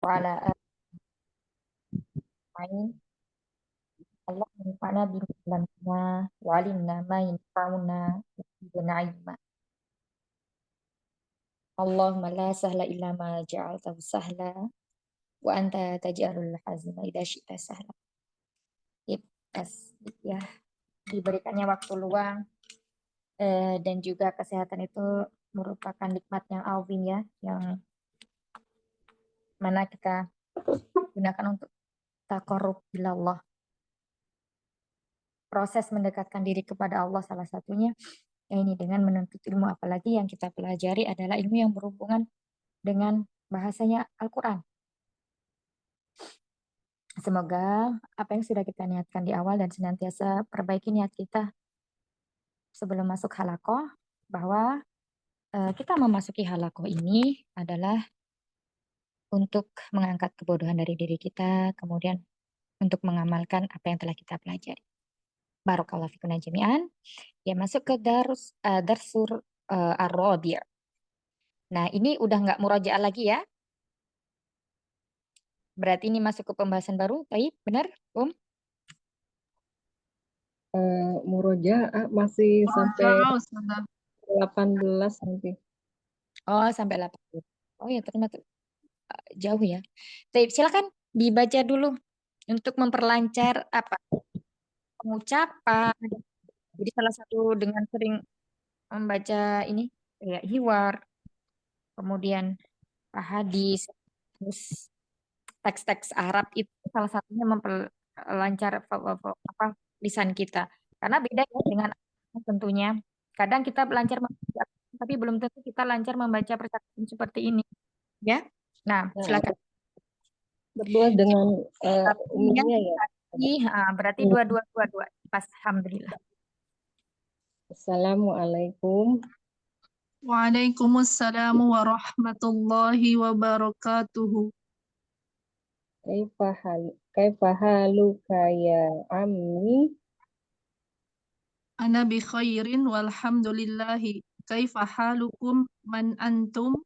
وعلى أجمعين. اللهم انفعنا بما علمتنا وعلمنا ما ينفعنا وزدنا علما. اللهم لا سهل إلا ما جعلته سهلا وأنت تجعل الحزن إذا شئت سهلا. Yes, ya, diberikannya waktu luang dan juga kesehatan itu merupakan nikmat yang azim ya, yang mana kita gunakan untuk taqarrub ilallah. Proses mendekatkan diri kepada Allah salah satunya ya ini dengan menuntut ilmu, apalagi yang kita pelajari adalah ilmu yang berhubungan dengan bahasanya Al-Quran. Semoga apa yang sudah kita niatkan di awal dan senantiasa perbaiki niat kita sebelum masuk halakoh, bahwa kita memasuki halakoh ini adalah untuk mengangkat kebodohan dari diri kita, kemudian untuk mengamalkan apa yang telah kita pelajari. Barakallahu fikum jami'an. Ya, masuk ke darsur ar-rabi'. Nah, ini udah nggak murojaah lagi ya. Berarti ini masuk ke pembahasan baru, baik, benar, Murojaah masih sampai 18 nanti. Oh, sampai 80. Oh ya, ternyata jauh ya. Baik, silakan dibaca dulu untuk memperlancar apa? Pengucapan. Jadi salah satu dengan sering membaca ini kayak hiwar, kemudian hadis, terus teks-teks Arab itu salah satunya memperlancar apa lisan kita. Karena beda ya dengan tentunya. Kadang kita lancar membaca, tapi belum tentu kita lancar membaca percakapan seperti ini, ya. Nah, Nah, silakan. berdua dengan Tapi ya, umumnya ya. berarti dua. Pas, alhamdulillah. Assalamualaikum. Waalaikumsalam warahmatullahi wabarakatuh. Kaifahaluka ya ammi? Ana bi khairin walhamdulillahi. Kaifa halukum man antum?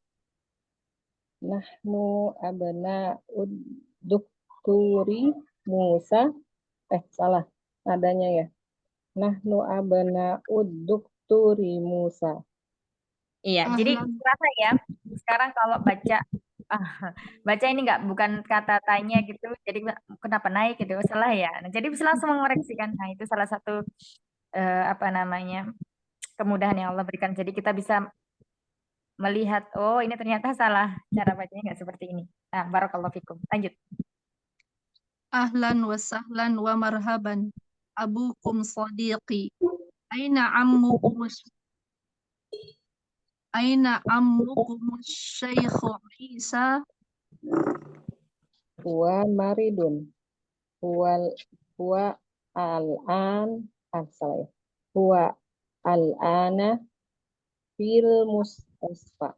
Nahnu abna'ud dukturi Musa. Salah nadanya ya. Nahnu abna'ud dukturi Musa. Iya, jadi terasa ya. Sekarang kalau baca baca ini bukan kata tanya gitu, jadi kenapa naik gitu, salah ya. Nah, jadi bisa langsung mengoreksikan. Nah, itu salah satu apa namanya kemudahan yang Allah berikan. Jadi kita bisa melihat, oh ini ternyata salah, cara bacanya nggak seperti ini. Nah, barakallahu fikum. Lanjut. Ahlan wa sahlan wa marhaban. Abukum sadiqi. Aina ammukum Syekh Isa? Huwa maridun. Huwa al-an. Salah ya. Huwa al-ana fil mustasfa.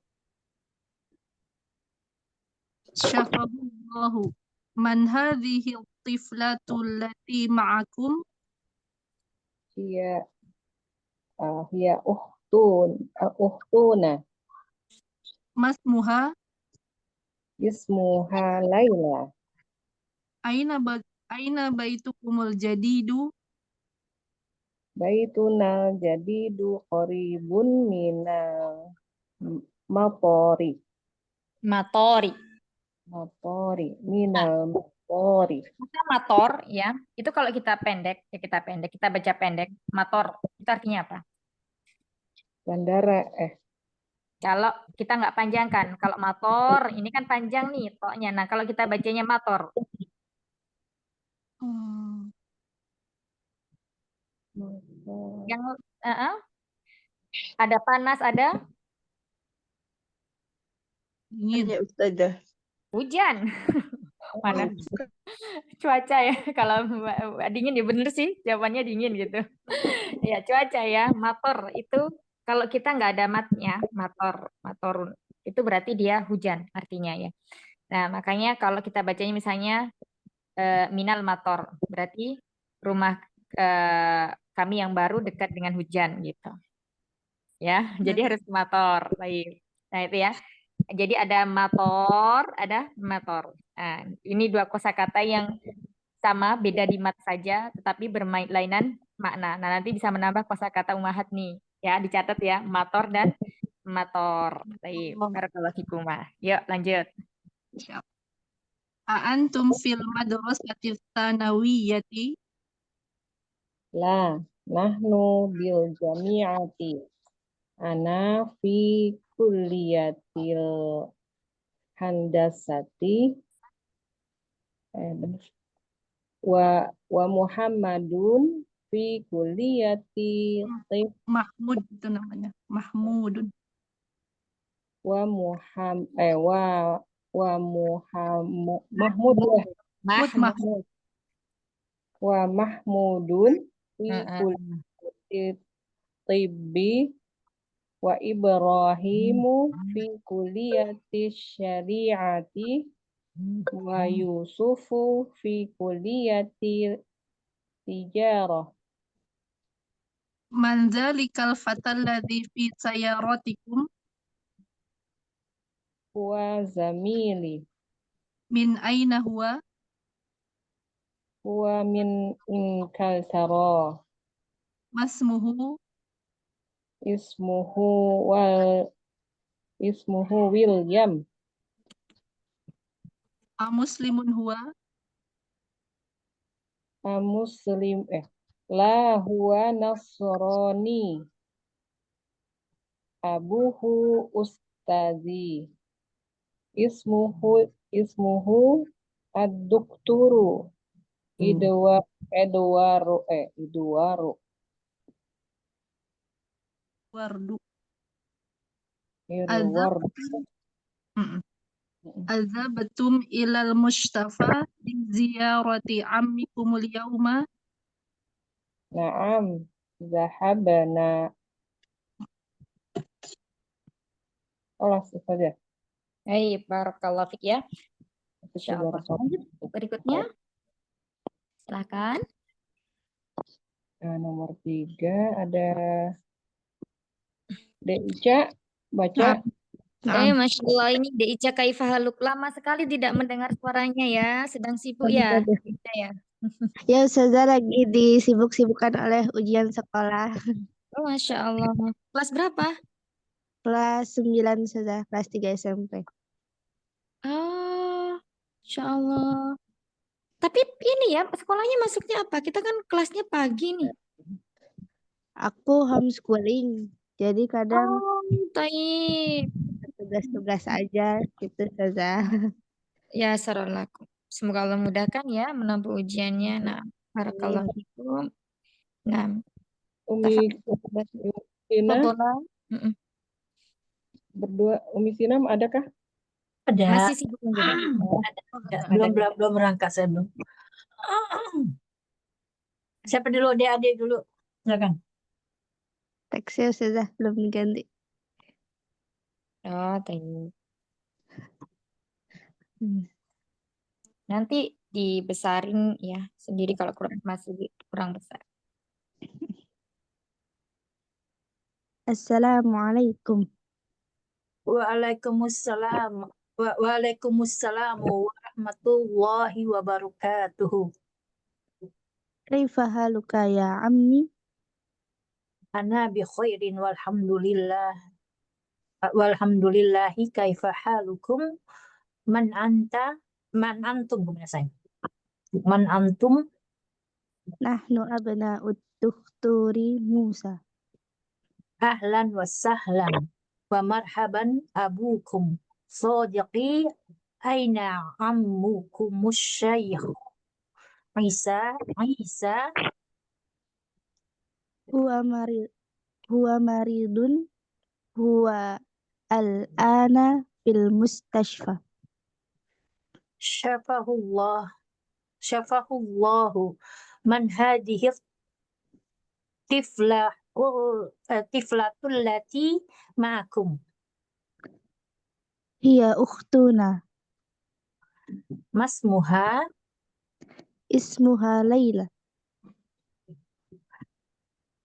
Syafahullahu. Man hadhihi tiflatu allati ma'akum? Hiya uhtuna. Masmuha? Ismuha Laila. Aina baitukumul jadidu? Baitunal jadidu qaribun minal matori. Matori. Minal matori. Kata mator ya, itu kalau kita pendek, kita baca pendek. Mator itu artinya apa? Bandara. Kalau kita nggak panjangkan, kalau mator ini kan panjang nih toknya. Nah, kalau kita bacanya mator, yang ada panas, ada Dingin. Ya, Ustazah. hujan. Mana cuaca ya, kalau dingin ya bener sih jawabannya dingin gitu. Ya cuaca ya, mator itu kalau kita nggak ada matnya, matorun itu berarti dia hujan artinya ya. Nah makanya kalau kita bacanya misalnya minal mator berarti rumah kami yang baru dekat dengan hujan gitu. Ya, jadi harus mator. Baik. Nah itu ya. Jadi ada motor, ada motor. Nah, ini dua kosakata yang sama, beda di mat saja, tetapi berlainan makna. Nah, nanti bisa menambah kosakata umahat nih. Ya, dicatat ya, motor dan motor. Baik, Oh, barakallahu fikuma. Yuk, lanjut. siap. Antum fil madrasati tsanawiyati. La, nahnu bil jami'ati. Ana fi kulliyatil handasati. Benar. Wa Muhammadun fi kulliyati tib Mahmud itu namanya. Mahmudun. wa Mahmud ya. Mahmud. Wa Mahmudun fi Heeh. kulliyati tibbi wa Ibrahimu fi kulliyati syari'ati wa Yusufu fi kulliyati tijarah. Man dzalikal fatal ladzi fi sayaratikum Huwa zamili. min aina huwa? Huwa min Inkaltara. Masmuhu Ismuhu William. muslimun huwa? Muslim la huwa Nasrani. Abuhu ustazi. Ismuhu ad-dukturu. Edwaru. Wardu. Edward. Mm-mm. Azabtum ilal mustafa di ziyarati ammikumul yauma. Naam. Zahabana. Allah saja. Baik, barakallahu fik ya. Insyaallah. Lanjut berikutnya. Silakan. Nomor 3 ada Dek Ica baca. Masya Allah, ini Dek Ica Kaifahaluk. Lama sekali tidak mendengar suaranya ya. Sedang sibuk ya, Dek Ica ya. Ya, Ustazah lagi disibuk-sibukkan oleh ujian sekolah. Oh, Masya Allah. Kelas berapa? Kelas 9, Ustazah, kelas 3 SMP. Oh, Masya Allah. Tapi ini ya, sekolahnya masuknya apa? Kita kan kelasnya pagi nih. Aku homeschooling, jadi kadang Oh, baik. tugas-tugas aja gitu, Ustazah. Ya, sarolaku. Semoga Allah mudahkan ya menempuh ujiannya. Nah, barakallahu fikum. Nah, Umi Sina Fadhola. berdua. Umi Sina adakah? Ada. Masih sibuk juga. Belum berangkat saya belum. Siapa dulu? Adik-adik dulu. Silakan. Teksnya Ustazah belum diganti. Oh, baik. Nanti dibesarin ya sendiri kalau masih kurang besar. Assalamualaikum. Waalaikumsalam. Waalaikumsalam warahmatullahi wabarakatuh. Kaifa haluka ya ammi? Ana bi khairin walhamdulillah. Walhamdulillahi kaifa halukum? Man antum gimana saya? Man antum? Nahnu abna'ud Dukturi Musa. Ahlan wa sahlan wa marhaban abukum sadiqi aina ammukum syekh Isa Huwa maridun huwa al-ana fil mustashfa. syafahullahu man hadhihi tiflatul lati ma'akum Hiya ukhtuna masmuha ismuha Laila.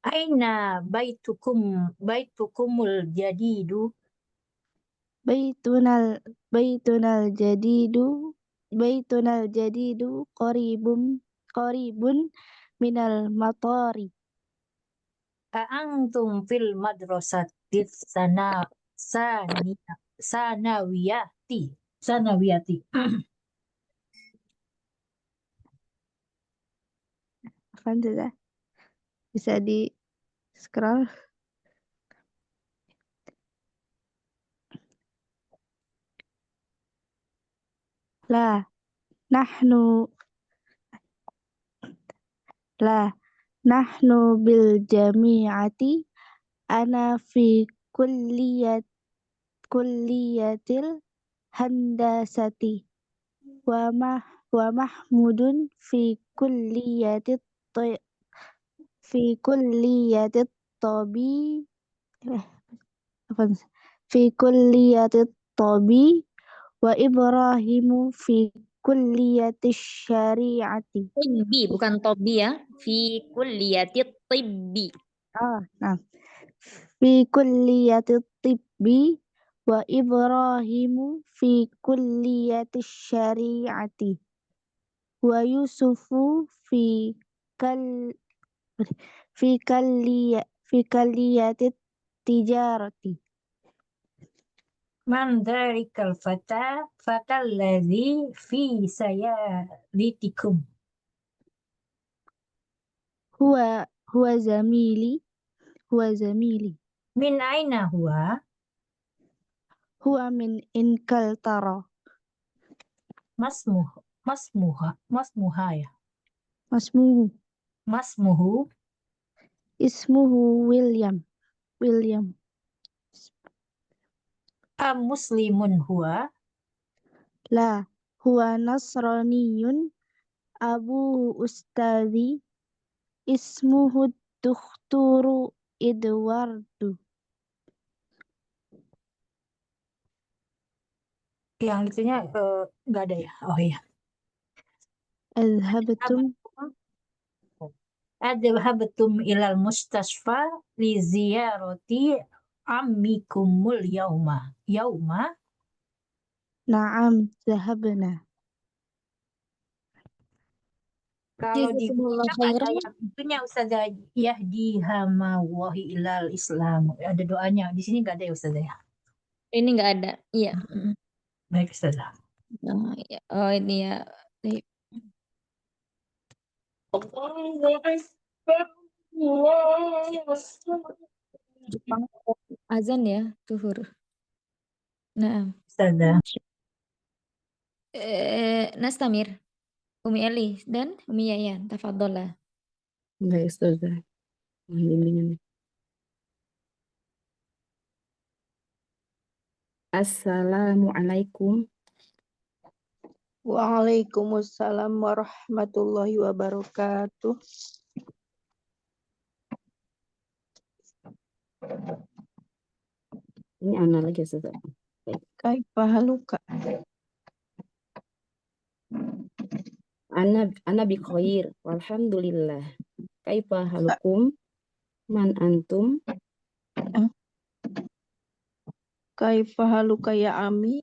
aina baitukumul jadidu baitunal jadidu qaribun minal matari. A'antum fil madrasati sanawiyati. Kan sudah bisa di scroll. La nahnu bil jami'ati ana fi kulliyatil handasati wa mahmudun fi kulliyatit tabi fi kulliyatit tabi wa Ibrahimu fi kulliyatis syari'ati. Tibbi, bukan tobi ya. Fi kulliyatit tibbi. Nah. Fi kulliyatit tibbi wa Ibrahimu fi kulliyatis syari'ati wa Yusufu fi kalliyatit tijarati. Man dzarikal fatalladzi fi sayaritikum. Huwa zamili. Min aina huwa? Huwa min Inkaltara. Masmuha ya. Masmuhu. Ismuhu William. Muslimun huwa? La, huwa Nasraniyun. Abu Ustadhi. Ismuhu Dokhturu Edwardu. Yang itunya nggak ada ya? Oh iya. Adhabtum ilal mustasfa li ziyarati ammikumul yauma. Na'am, zahabna. Kalau di Jazakumullah Muslim ada khairan. yang itunya Ustazah, yahdi hamawahi ilal Islam. Ada doanya. Di sini nggak ada ya Ustazah ya? Ini nggak ada. Iya. Baik Ustazah. Oh, iya. Oh, ini ya. Jepang azan ya, zuhur. Nah, Ustazah. Nastamir, Umi Eli dan Umi Yayan, tafadhola. Baik, Ustazah. Bimbingan. Assalamualaikum. Waalaikumsalam warahmatullahi wabarakatuh. Ini Ana lagi, Ustazah. Kaifa haluka? Ana bi khair, walhamdulillah. Kaifa halukum? Man antum? Kaifa haluka ya Ami?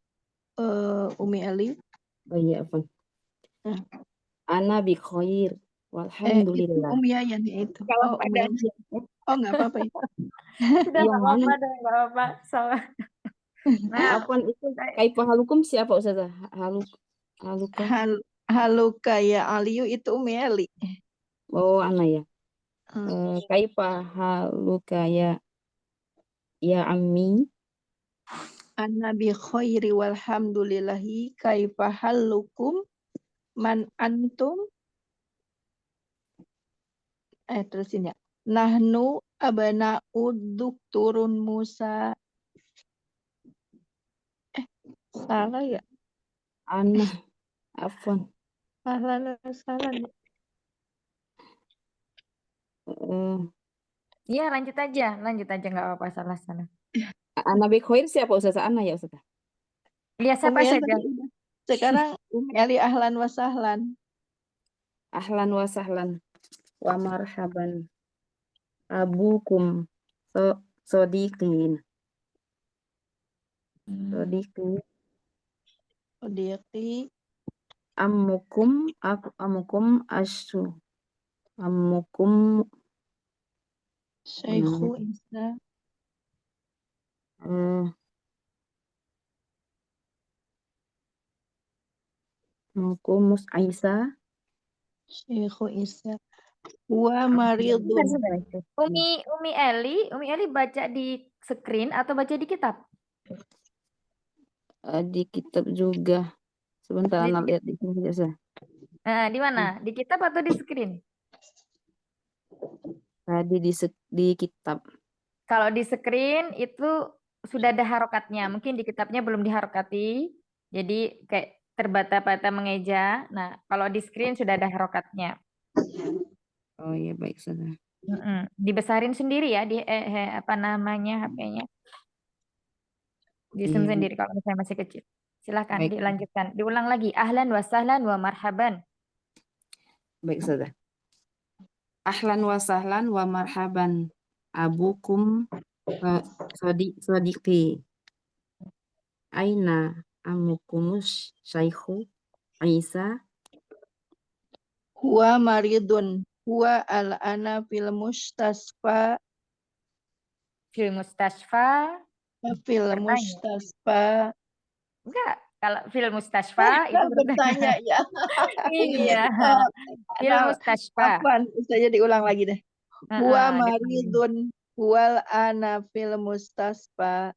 Umi Eli. Oh iya, apa? Ana bi khair, walhamdulillah. Umi Yayan ya itu. Kalau Umi Yayan. Oh nggak apa-apa ya. Sudah Yang nggak mana? apa-apa, deh, nggak apa-apa. Salah. Nah, Apaan itu? Kaifa halukum siapa, Ustazah? Haluka. Haluka ya Aliyu itu Umi Eli. Oh, Ana ya. Kaifa haluka ya ammi? Ana bi khairi walhamdulillahi. Kaifa halukum? Man antum? Terusin ya. Nahnu abana'u Dukturun Musa. Salah ya? Ana. Afwan. Salah. iya lanjut aja nggak apa-apa, salah. Ana bi khair siapa, Ustazah? Ana ya, Ustazah? Lihat siapa Umi Eli saja. tadi udah. Sekarang Umi Eli ahlan wa sahlan. Ahlan wa sahlan wa marhaban abukum sodiqin. Sodiqi. Sodiqi. Ammukum asu. Ammukum Syekhu Isa. Ammukum Isa. Syekhu Isa. Wa maridun. Umi Eli baca di screen atau baca di kitab? Di kitab juga. Sebentar, Di- anak lihat di sini saja. Nah, di mana? Di kitab atau di screen? Tadi di kitab. Kalau di screen itu sudah ada harokatnya. Mungkin di kitabnya belum diharokati. Jadi kayak terbata-bata mengeja. Nah, kalau di screen sudah ada harokatnya. Oh iya, baik, Ustazah. Dibesarin sendiri ya di apa namanya HP-nya. Disim Iya, sendiri kalau misalnya masih kecil. Silahkan baik. dilanjutkan. Diulang lagi. Ahlan wa sahlan wa marhaban. Baik, Ustazah. Ahlan wa sahlan wa marhaban. Abukum sodiqi. Aina amukumus syaihu Isa. Huwa maridun. Huwa al-ana fil mustasfa. Fil mustasfa. Fil Bertanya. mustasfa. Enggak. Kalau fil mustasfa itu Bertanya ya. Iya. Fil Nah, mustasfa. Afwan, saya diulang lagi deh. Huwa Diulang. maridun. Huwal ana fil mustasfa.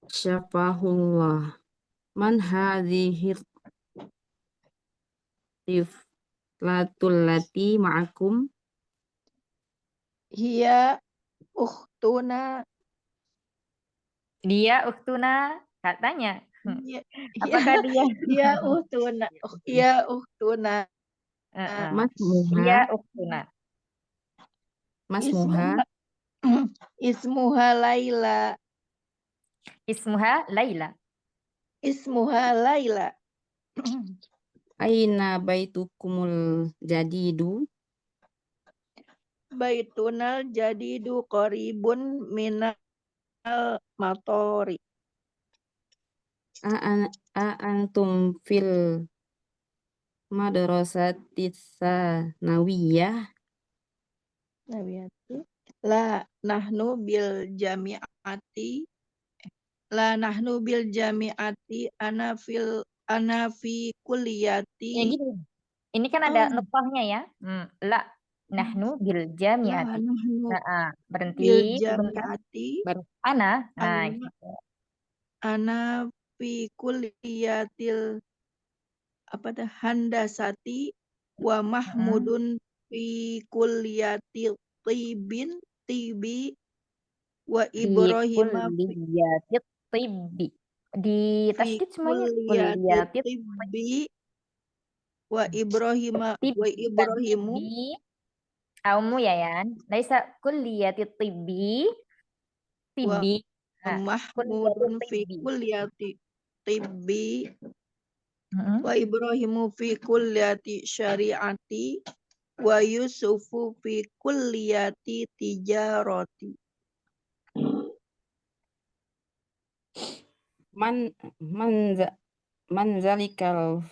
Syafahullah. Man hadhihi tiflatul lati ma'akum. Hiya ukhtuna. Dia uktuna katanya. Apakah dia? Hiya ukhtuna. Hiya ukhtuna. Masmuha. Dia uktuna. Masmuha. Ismuha Laila. Ismuha Laila. Ismuha Laila. Aina baitukumul jadidu. Baitunal jadidu qaribun minal matori. Antum fil madrasatis sanawiyah. Nawiyati. La nahnu bil jami'ati. La nahnu bil jami'ati ana fi Ya kulliyati. gini. Ini kan ada nuqahnya ya. La nahnu bil La jami'ati. nahnu Berhenti bil sebentar. jami'ati. Baru ana. Nah, Ana- gitu. Ana fi kulliyatil handasati wa mahmudun fi kulliyati tibi wa Di ibrahima kulliyatit tibbi. Di fi tasdid semuanya. kulliyati Kulliyatit tibbi wa ibrahimu tibbi. Aumu ya Yan. Laisa kulliyatit tibbi. wa Tibbi. mahmudun fi tibbi. kulliyati tibbi wa ibrahimu fi kulliyati syariati wa yusufu fi kulliyati tijarati. Manzalikal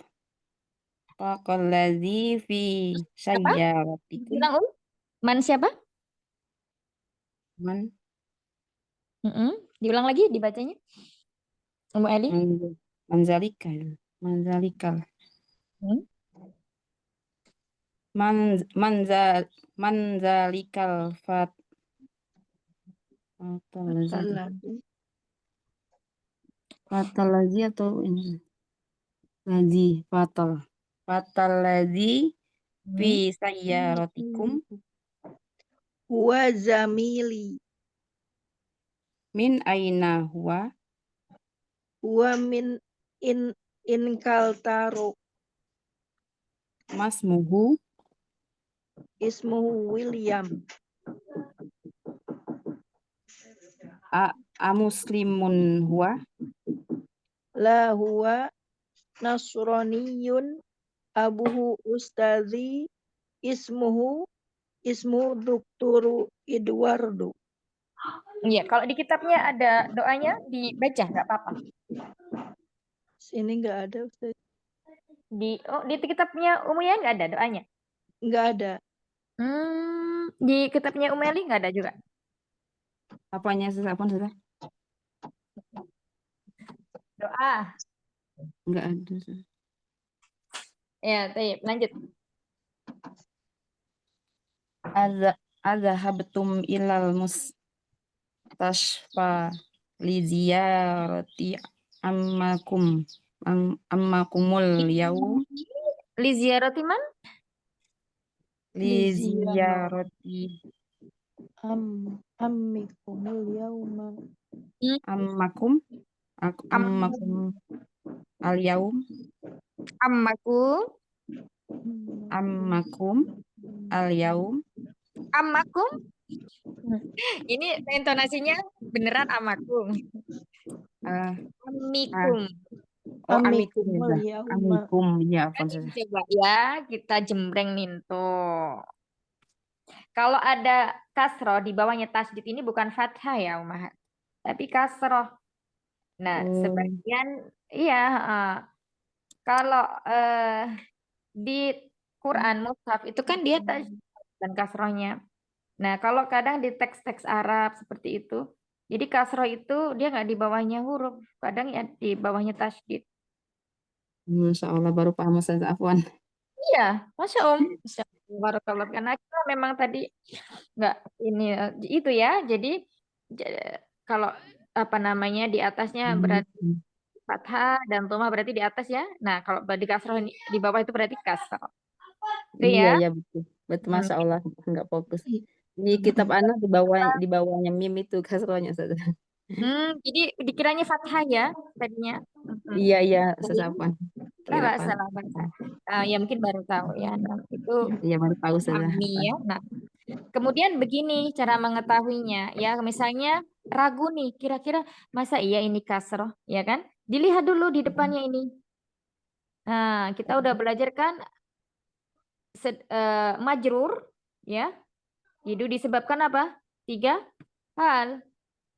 faqallazi fi sayyaratikum. Bilang Man siapa? Diulang lagi dibacanya. Umu Eli. Manzalikal. Manzalikal fatalazi atau ini lazi fatalazi fi sayyaratikum Huwa zamili. min aina huwa Min in kaltaro. masmuhu Ismuhu William. Muslimun huwa La huwa nasroniyun. Abuhu ustazi. Ismu Dr. Eduardo. Iya, kalau di kitabnya ada doanya dibaca nggak apa-apa. Sini nggak ada Ustaz. Di kitabnya Umuyan nggak ada doanya. Nggak ada. Di kitabnya Umeli nggak ada juga. Apanya Ustazah? Apa Ustazah? Doa. Enggak ada Ustazah. Ya, lanjut. Adzahabtum ilal mustashfa li ziyarati ammakumul yaum Li ziyarati man? li Liziyarat ziyarati ammikumul yauma. ammakum al yaum Ammakum. ammakum al yaum. Ammakum. Ini intonasinya beneran amakum. Amikum. Oh, amikum Ammikumul ya. yauma. Amikum ya, Kan Ustazah. ini coba ya, kita jembreng Ninto. Kalau ada kasroh di bawahnya tasdid ini bukan fathah ya, Umahat. Tapi kasroh. Nah, sebagian, iya. Kalau di Quran, mushaf, itu kan dia tasdid dan kasrohnya. Nah, kalau kadang di teks-teks Arab seperti itu, jadi kasroh itu dia nggak di bawahnya huruf, kadang ya di bawahnya tasdid. Masya Allah, baru paham Ustazah, afwan. Iya, Masya Barakallah. Karena kita memang tadi nggak ini itu ya. Jadi kalau apa namanya di atasnya berarti fathah dan dhammah berarti di atas ya. Nah, kalau di kasroh di bawah itu berarti kasroh. Itu Iya, ya. iya betul. Betul, Masya Allah, nggak fokus. Di kitab anak di bawahnya mim itu kasrohnya Ustazah. Jadi dikiranya fathah ya tadinya. Iya, iya, Ustazah, afwan. Kira Salah. Ya mungkin baru tahu ya. Nah, itu Iya, baru tahu Ustazah. kami ya. Nah, kemudian begini cara mengetahuinya ya. Misalnya ragu nih, kira-kira masa iya ini kasroh, ya kan? Dilihat dulu di depannya ini. Nah, kita udah belajar kan majrur ya. Itu disebabkan apa? 3 hal.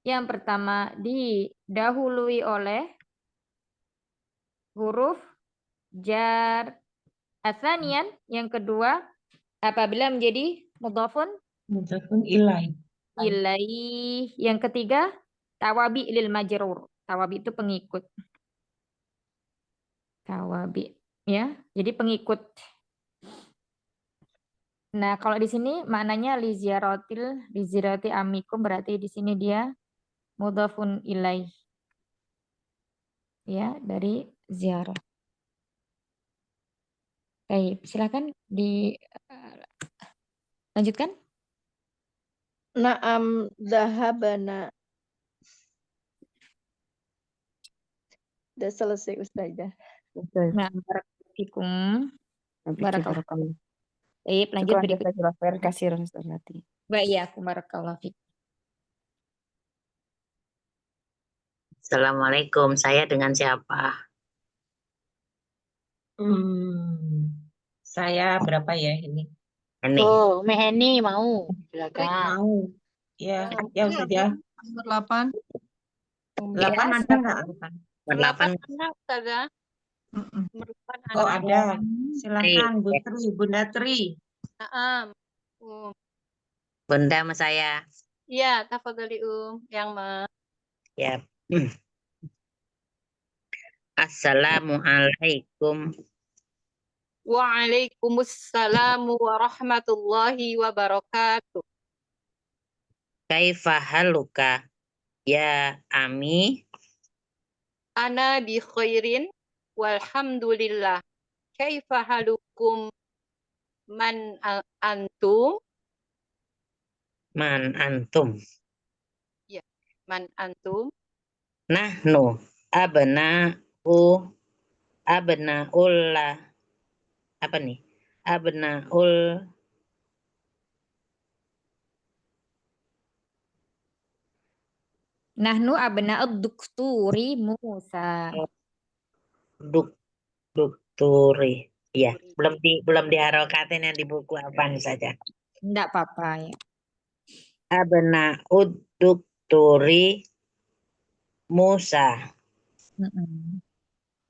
Yang pertama didahului oleh huruf jar. Atsanian, yang kedua apabila menjadi mudhafun Ilai. ilaih. Yang ketiga tawabi lil majrur. Tawabi itu pengikut. Tawabi ya. Jadi pengikut. Nah, kalau di sini maknanya li ziyarati amikum berarti di sini dia mudhafun ilaih. Ya, dari ziarah. Baik, silakan lanjutkan. Naam dahabana. Udah selesai Ustazah. Nah, barakallahu. Barakallah. Baik, lanjut berikut. Kasih Ustazah. Baik, ya, barakallahu fiik. Assalamualaikum, saya dengan siapa? Saya berapa ya ini? Ini. Oh, Meheni mau. Silakan. Mau. Ya, ya Ustaz ya. Nomor 8. 8 ada nggak? 8. Ada, Ustazah. Oh, ada. Silakan Bu Tri, Bunda Tri. Bunda sama saya. Iya, tafadhali yang Ya. Assalamualaikum. Waalaikumsalam warahmatullahi wabarakatuh. Kaifa haluka ya Ami? Ana bi khairin walhamdulillah. Kaifa halukum man antum? Man antum? Ya, man antum. Nahnu abnaul apa nih? Abnaul Nahnu abna'ud dukturi Musa. dukturi. Ya, belum diharokatin yang di buku apa nih saja. Enggak apa-apa ya. Abnaud turi Musa.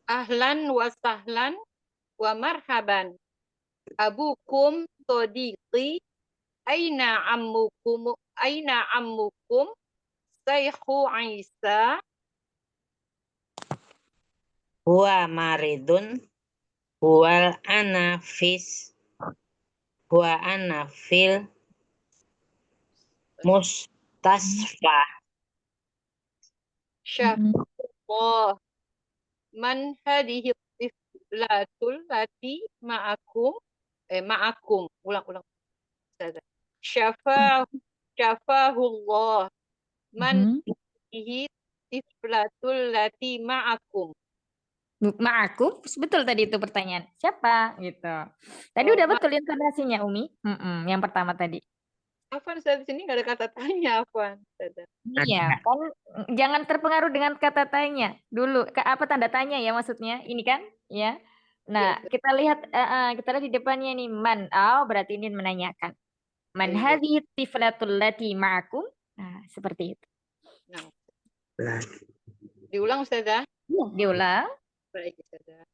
Ahlan wa sahlan wa marhaban. Abukum sodiqi. Aina ammukum Saykhu Isa. Huwa maridun. Huwa ana fil mustasfa. Syafallah. Man hadihi tiflatul lati ma'akum. Ma'akum. Ulang. Syafahullah. Man hadihi tiflatul lati ma'akum. Ma'akum, betul tadi itu pertanyaan. Siapa? Gitu. Tadi Oh, udah betul intonasinya, Umi. Yang pertama tadi. Afwan, saya di sini nggak ada kata tanya, Afwan. Iya, kan jangan terpengaruh dengan kata tanya dulu. Apa tanda tanya ya maksudnya? Ini kan, ya. Nah, Iya, kita lihat di depannya nih man. Oh, berarti ini menanyakan. Man Iya. hadhihi tiflatul lati ma'akum. Nah, seperti itu. Nah, diulang Ustazah. Iya, diulang. Baik, Ustazah.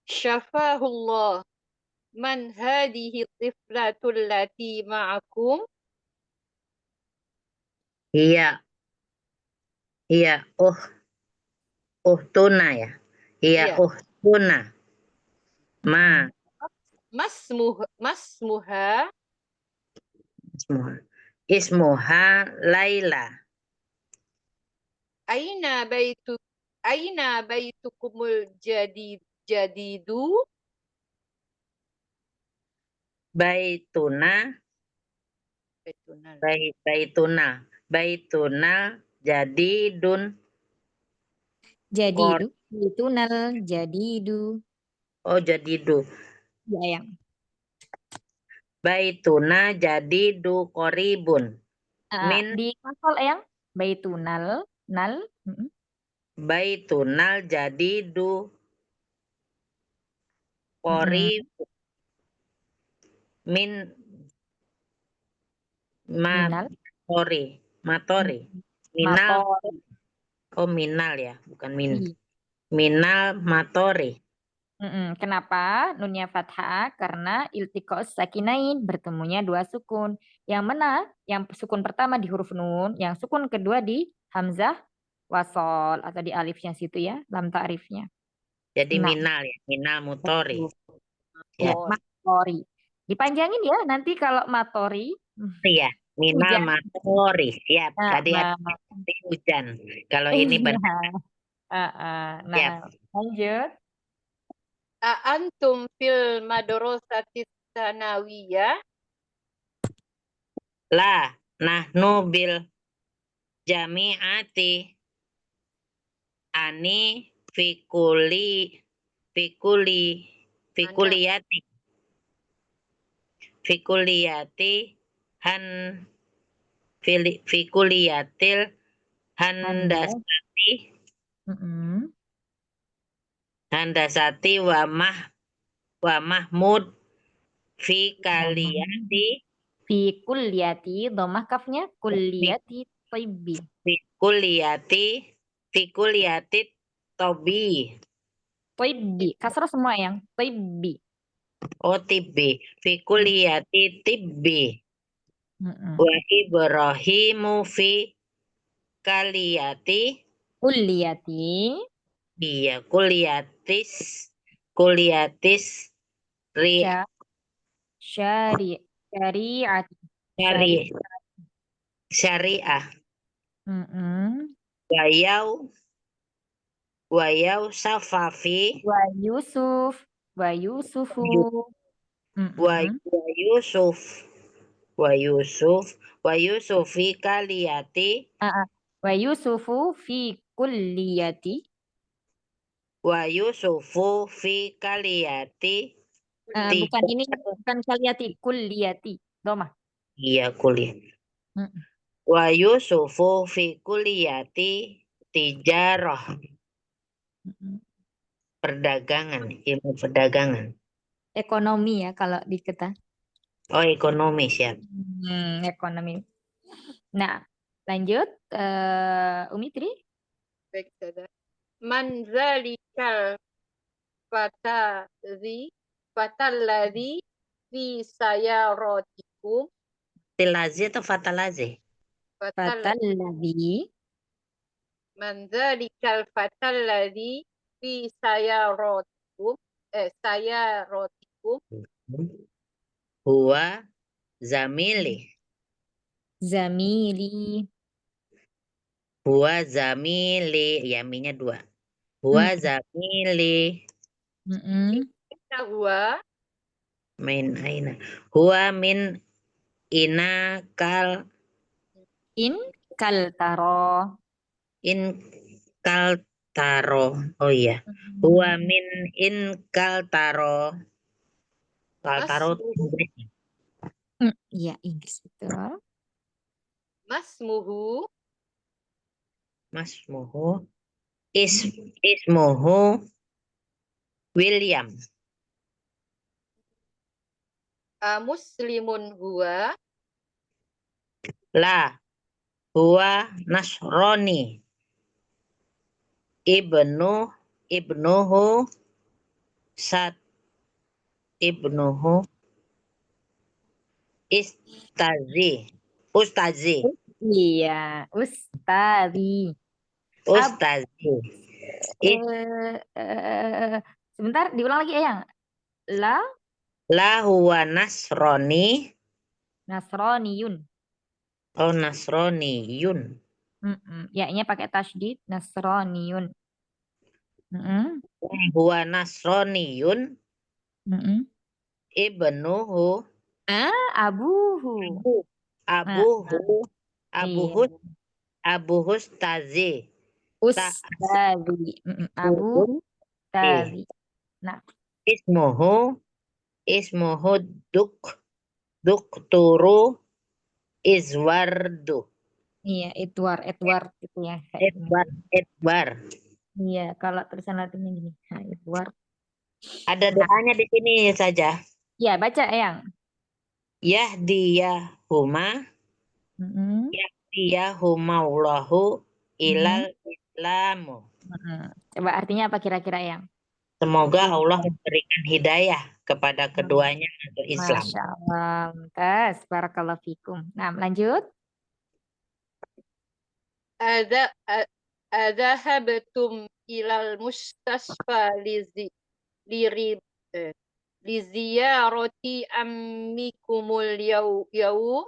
Syafahullah. Man hadihi tiflatul lati ma'akum. Iya. Tuna ya. Iya. Tuna. Masmuha. Ismuha Laila. Aina baitukumul jadidu. Baituna jadidun. Jadidu. Baitunal jadidu. Oh, jadidu. Ya, yang. Baituna jadidu koribun. Di konsol yang baitunal nal. Baitunal jadidu koribun. Matori. Minal. Oh, minal ya, bukan min. Minal matori. Kenapa nunnya fathah? Karena iltiqos sakinain, bertemunya dua sukun. Yang mana? Yang sukun pertama di huruf nun, yang sukun kedua di hamzah wasol atau di alifnya situ ya, lam ta'rifnya. Jadi Nah. minal ya, minal mutori. Ya, matori. Dipanjangin ya nanti kalau matori. Iya, minal Hujan. matori. Siap, tadi hujan. Kalau ini benar. Nah, lanjut. Antum fil madrasatis sanawiyah. La nahnu bil jami'ati ani fikuliyati fikuliyatil handasati wa mahmud fi kaliyati Fi kulliyati, domah kafnya kulliyati tibbi. fi kulliyati tobi. Tibbi, kasrah semua yang tibbi. Oh, tibbi. Fi kulliyati tibbi. Wa Ibrahimu fi kaliyati. Kulliyati. Iya, kuliyatis syariah. Wayau safafi. Wa Yusufu. Wa Yusufi kaliyati. Wa Yusufu fi kulliyati. Wa Yusufu fi kaliyati. Bukan ini, bukan kaliyati, kulliyati. Domah. Iya, kuliah. Wa Yusufu fi kulliyati tijarah. Perdagangan, ilmu perdagangan. Ekonomi ya kalau di kita. Oh, ekonomi, siap. Ekonomi. Nah, Lanjut, Umi Tri. Baik, Ustazah. Man zalikal fatalladzi fi sayaratikum. Tilazi atau fatalazi? Fatalladzi. Man zalikal fatalladzi fi sayaratikum. Sayaratikum. Huwa zamili. Zamili. Huwa zamili. Ya, minya 2. Huwa zamili. Huwa Min aina. Huwa min ina kal In kaltaro. in kaltaro. Oh iya. Huwa min in kaltaro. Kaltaro itu Inggris. Iya, Inggris betul. masmuhu Masmuhu ismuhu William. muslimun huwa La huwa Nasrani. Ibnuhu Ustazi. Iya, Ustazi. Ustazi. Sebentar, diulang lagi Eyang. La huwa Nasrani. Nasroniyun. Oh, Nasroniyun. Ya-nya pakai tasydid, Nasroniyun. Huwa Nasroniyun. Ibnuhu. Abuhu. Abuhu Ustazi. Ustazi. Abu Ustazi. Nah, Ismuhu Dukturu Izwardu. iya, Edward gitu ya. Edward. Iya, kalau tulisan Latinnya gini. Nah, Edward. Ada doanya di sini saja. Iya, baca Eyang. Yahdiyahuma. Yahdiyahumullahu ilal islamu. Coba artinya apa kira-kira Eyang? Semoga Allah memberikan hidayah kepada keduanya untuk Islam. Masya Allah. Mumtaz. Barakallahu fikum. Nah, lanjut. adzahabtum ilal mustasfa liziyarati ammikumul yaum.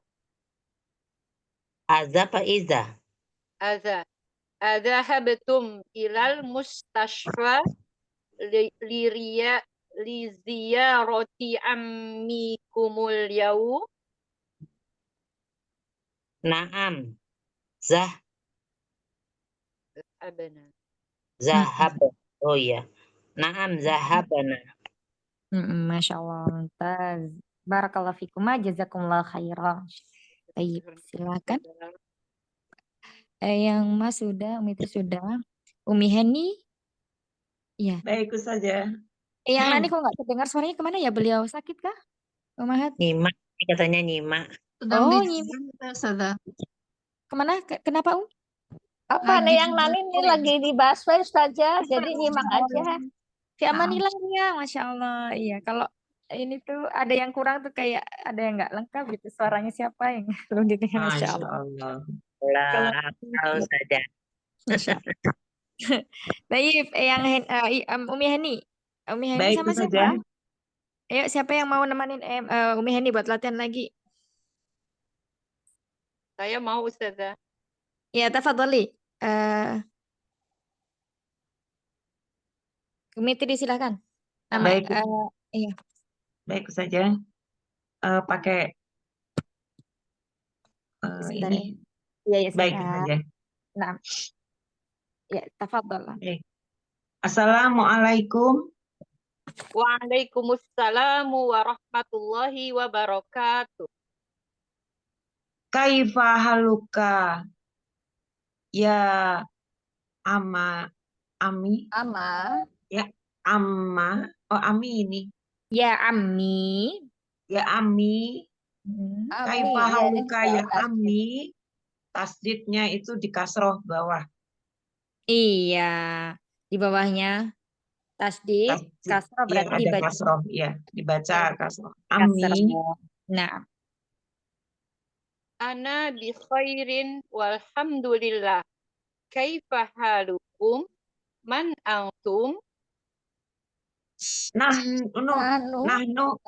Azza fa iza. Adzahabtum ilal mustasfa liziyarati ammikumul yaum. Naam. Zahab. Oh iya. Naam zahabana. Masya Allah. Mumtaz. Barakallahu fikum. Jazakumullah khairan. Baik, silakan. Yang Mas sudah, Umi Tri sudah. Umi Heni. Iya. Baik saja. Yang Nani kok nggak terdengar suaranya kemana ya? Beliau sakit kah? Umahat? Nyimak. Katanya nyimak. Sedang Oh, di Ustazah. Kemana? Kenapa, Apa Lagi nih yang Nani ini lagi di busway saja, jadi nyimak aja. Si Amanillah ya, Masya Allah. Iya, kalau ini tuh ada yang kurang tuh kayak ada yang nggak lengkap gitu. Suaranya siapa yang belum didengar, Masya Allah. Tahu saja. Masya Allah. Baik, yang Umi Heni. Umi Heni Baik sama saja. siapa? Ayo, siapa yang mau nemenin Umi Heni buat latihan lagi? Saya mau, Ustazah. Ya, tafadhali. Umi Tri silakan. Baik. Iya. Baik saja. Pakai Sebentar, ini. Iya, Baik sebentar. saja. Nah. Ya, tafadhal. Baik. Assalamualaikum. Waalaikumsalam warahmatullahi wabarakatuh. Kaifa haluka ya Ami. Ya, Amma. Oh, Ami ini. Ya, Ammi. Ya, Ami. Kaifa haluka ya Ami. tasdidnya itu di kasroh bawah. Iya, di bawahnya tasdid, Tasdid. kasroh Ya, berarti ada dibaca kasroh. Ya, dibaca kasroh. kasroh. Ami. Nah, Ana bi khairin walhamdulillah. Kaifa halukum? Man antum? Anu, Ana Nahnu.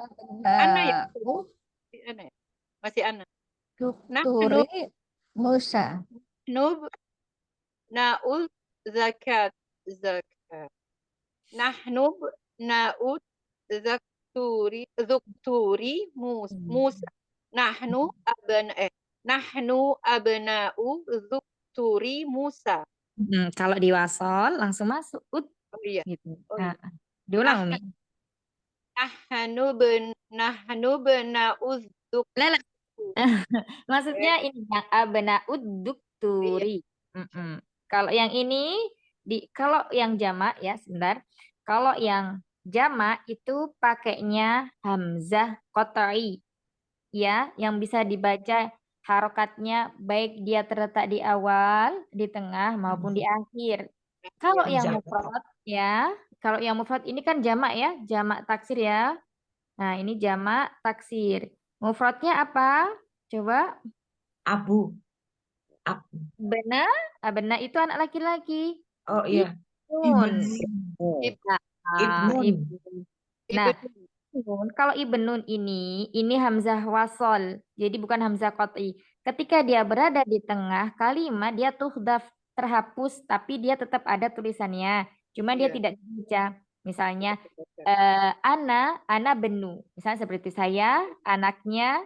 ya? Ana ya? Masih ana. Nahnu Dukturi Musa. nub na'ud zakat. Nahnu na'ud zukturi Musa. Nahnu abna'u zukturi Musa. kalau diwasol langsung masuk Oh iya. gitu. Oh iya. Diulang Umi. Nahnu bena'u Lala. Maksudnya ini yang abna'ud dukturi. Kalau yang ini kalau yang jamak ya sebentar. Kalau yang jamak itu pakainya hamzah qat'i. Ya, yang bisa dibaca harokatnya baik dia terletak di awal, di tengah maupun di akhir. Kalau yang mufrad ya, kalau yang mufrad ini kan jamak ya, jamak taksir ya. Nah, ini jamak taksir. Mufradnya apa? Coba. Abu. Benar, benar itu anak laki-laki. Oh iya. Ibnun. Ibnun. Nah, kalau ibnun ini hamzah wasol, jadi bukan hamzah qat'i. Ketika dia berada di tengah kalimat, dia tuhdaf terhapus, tapi dia tetap ada tulisannya. Cuma dia tidak dibaca. Misalnya, ana benu. Misalnya seperti saya, anaknya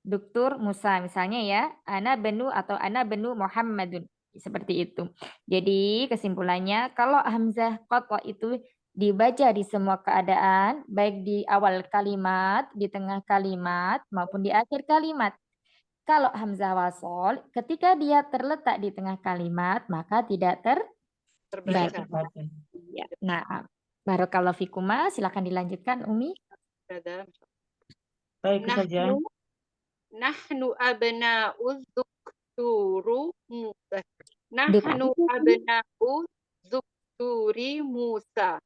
Duktur Musa. Misalnya ya, ana benu atau ana benu Muhammadun. Seperti itu. Jadi kesimpulannya, kalau hamzah qat'a itu dibaca di semua keadaan, baik di awal kalimat, di tengah kalimat, maupun di akhir kalimat. Kalau hamzah wasol, ketika dia terletak di tengah kalimat, maka tidak terbaca. Ya. Nah, barakallahu fikuma, silakan dilanjutkan Umi. Baik saja. Nahnu abna'u zukturu Musa. Nahnu abna'u zukturi Musa.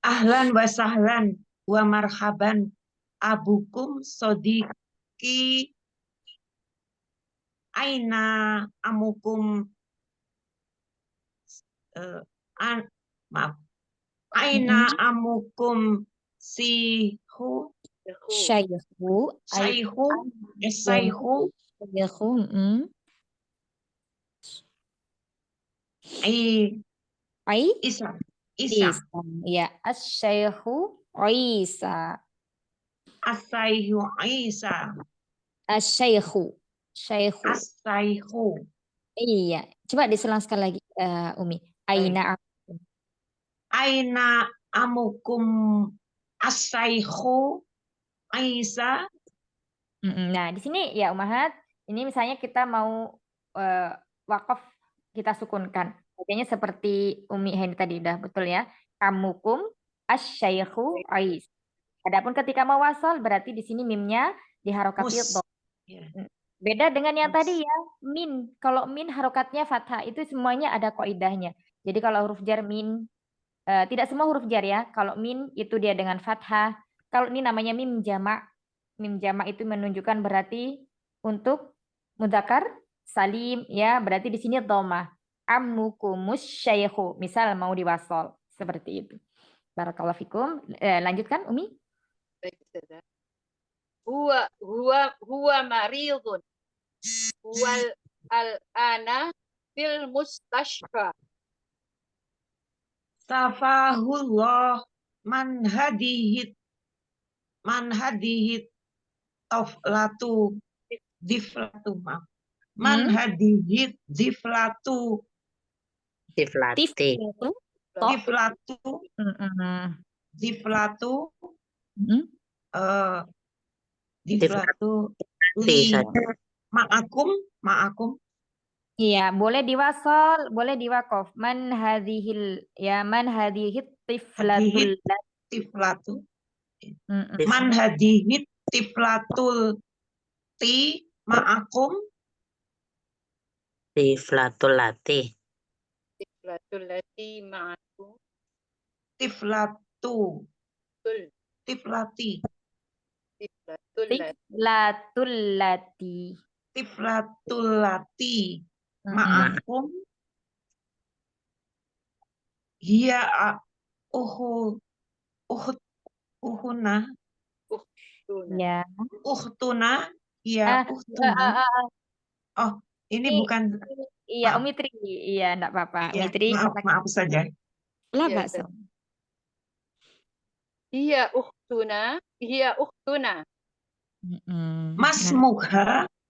Ahlan wa sahlan wa marhaban abukum sodiki aina amukum maaf aina amukum syaihu Isa. Ya, Asy-Syaikhu Isa. Asy-Syaikhu Isa. Asy-Syaikhu. Asy-Syaikhu. Iya, coba diselang sekali lagi Umi. Aina amukum Asy-Syaikhu Isa. Nah, di sini ya Umahat, ini misalnya kita mau wakaf kita sukunkan. Bacanya seperti Umi Hani tadi udah betul ya. Amukum asy-syaikhu Ais. Adapun ketika mau wasal berarti di sini mimnya diharokati dhamma. Beda dengan yang tadi ya, min. Kalau min harokatnya fathah itu semuanya ada kaidahnya. Jadi kalau huruf jar min tidak semua huruf jar ya. Kalau min itu dia dengan fathah. Kalau ini namanya mim jamak. Mim jamak itu menunjukkan berarti untuk mudzakkar salim ya, berarti di sini dhammah. Ammukumus syaikhu, misal mau diwasol seperti itu. Barakallahu fikum. Lanjutkan Umi. Huwa maridun. Wal al-ana fil mustashfa. Safahullah man hadihit toflatu diflatu maaf. Man hadihit diflatu ma'akum. Iya, boleh diwasol, boleh diwakof. Man hadhil tiflatul. Man hadihit tiflatul ma'akum Tiflatul lati. Tiflatul lati ma'akum. tiflatu Tul. tiflati Tiflatul lati. Tiflatul lati. tiflatul lati Mm-mm. ma'akum hiya uhu uhuna Uhtuna. Ya. uhtuna hiya Ah, uhtuna. ah, ah, ah. Oh, ini Ini, bukan, iya, maaf. Umi Tri. Iya, enggak apa-apa. Iya, Umi Tri maaf saja. lah Iya, bakso. Hiya uhtuna. Hiya uhtuna. Mm-mm.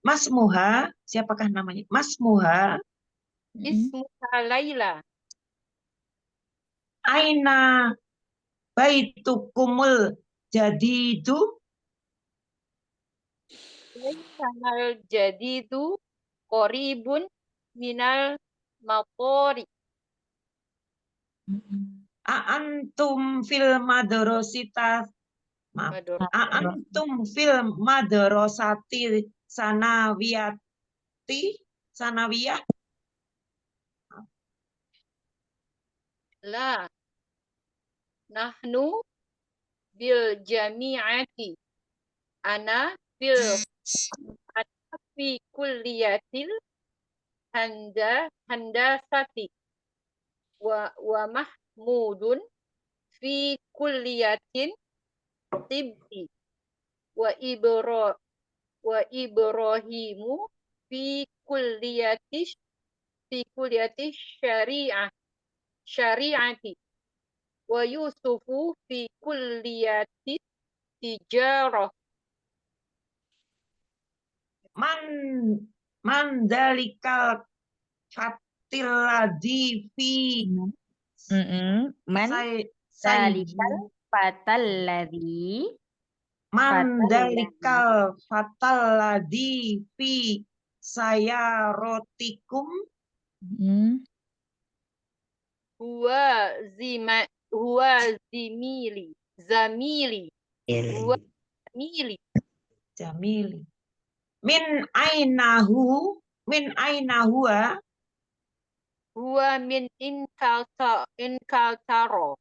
Masmuha, siapakah namanya? Masmuha, Mm-mm. Ismuha Laila. aina baitukumul jadidu, Laisal jadidu qoribun minal maqori. Mm-mm. antum fil madrasita, maaf, Mador. antum fil madrasati sanawiyah, La. Nahnu bil jami'ati. Ana fi kulliyatil handasati. Wa Mahmudun fi kulliyatin tibbi. Wa Ibrahimu fi kulliyati syari'ati. Wa Yusufu fi kulliyati tijarah. mandalikal fatiladi fi Mm-mm. Man dalikal fatal ladzi mandalikal fataladi fi saya rotikum Mm-mm. Huwa zamili. Huwa zamili. jamili min aina huwa Huwa min inkaltaro.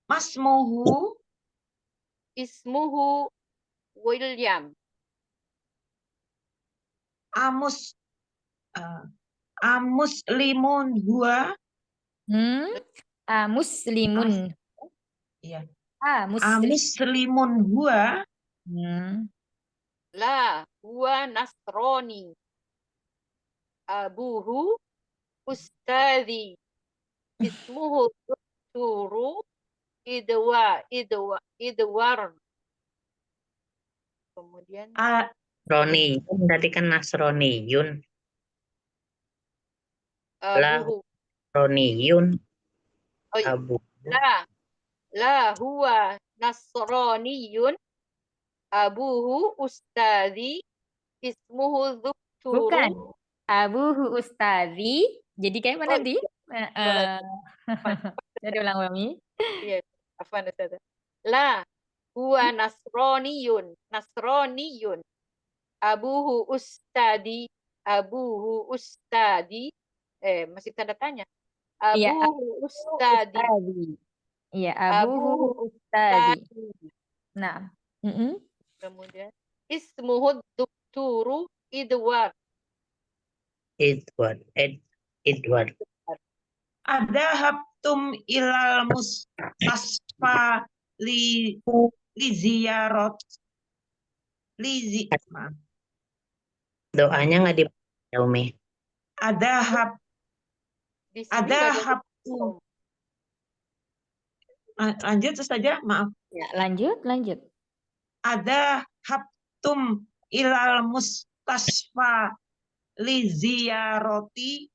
masmuhu Ismuhu William. amuslimun huwa Muslimun. iya Muslim. amuslimun huwa La huwa nasroni. Abuhu ustadhi. Ismuhu Dr. Idwar. Kemudian Roni, berarti kan Nasroniyun. Abuhu. Roniyun. Oh, iya. Abu. La huwa nasroniyun. Abuhu ustadhi. Ismuhu Dr. Bukan. Abuhu ustadzi. Jadi kayak mana di? Jadi ulang Mami. Iya, afwan Ustazah. La huwa nasroniyun. Abuhu ustadi. Masih tanda tanya. Iya, Abuhu ustadi. Iya, abuhu ustadi. Nah. Kemudian ismuhu Dr. Idwar. Edward. Adhabtum ilal mustasfa li ziyarat Doanya nggak dibaca, Umi. Di sini nggak ada adhabtum. Lanjut saja, maaf. Ya, lanjut. Adhabtum ilal mustasfa li ziyarati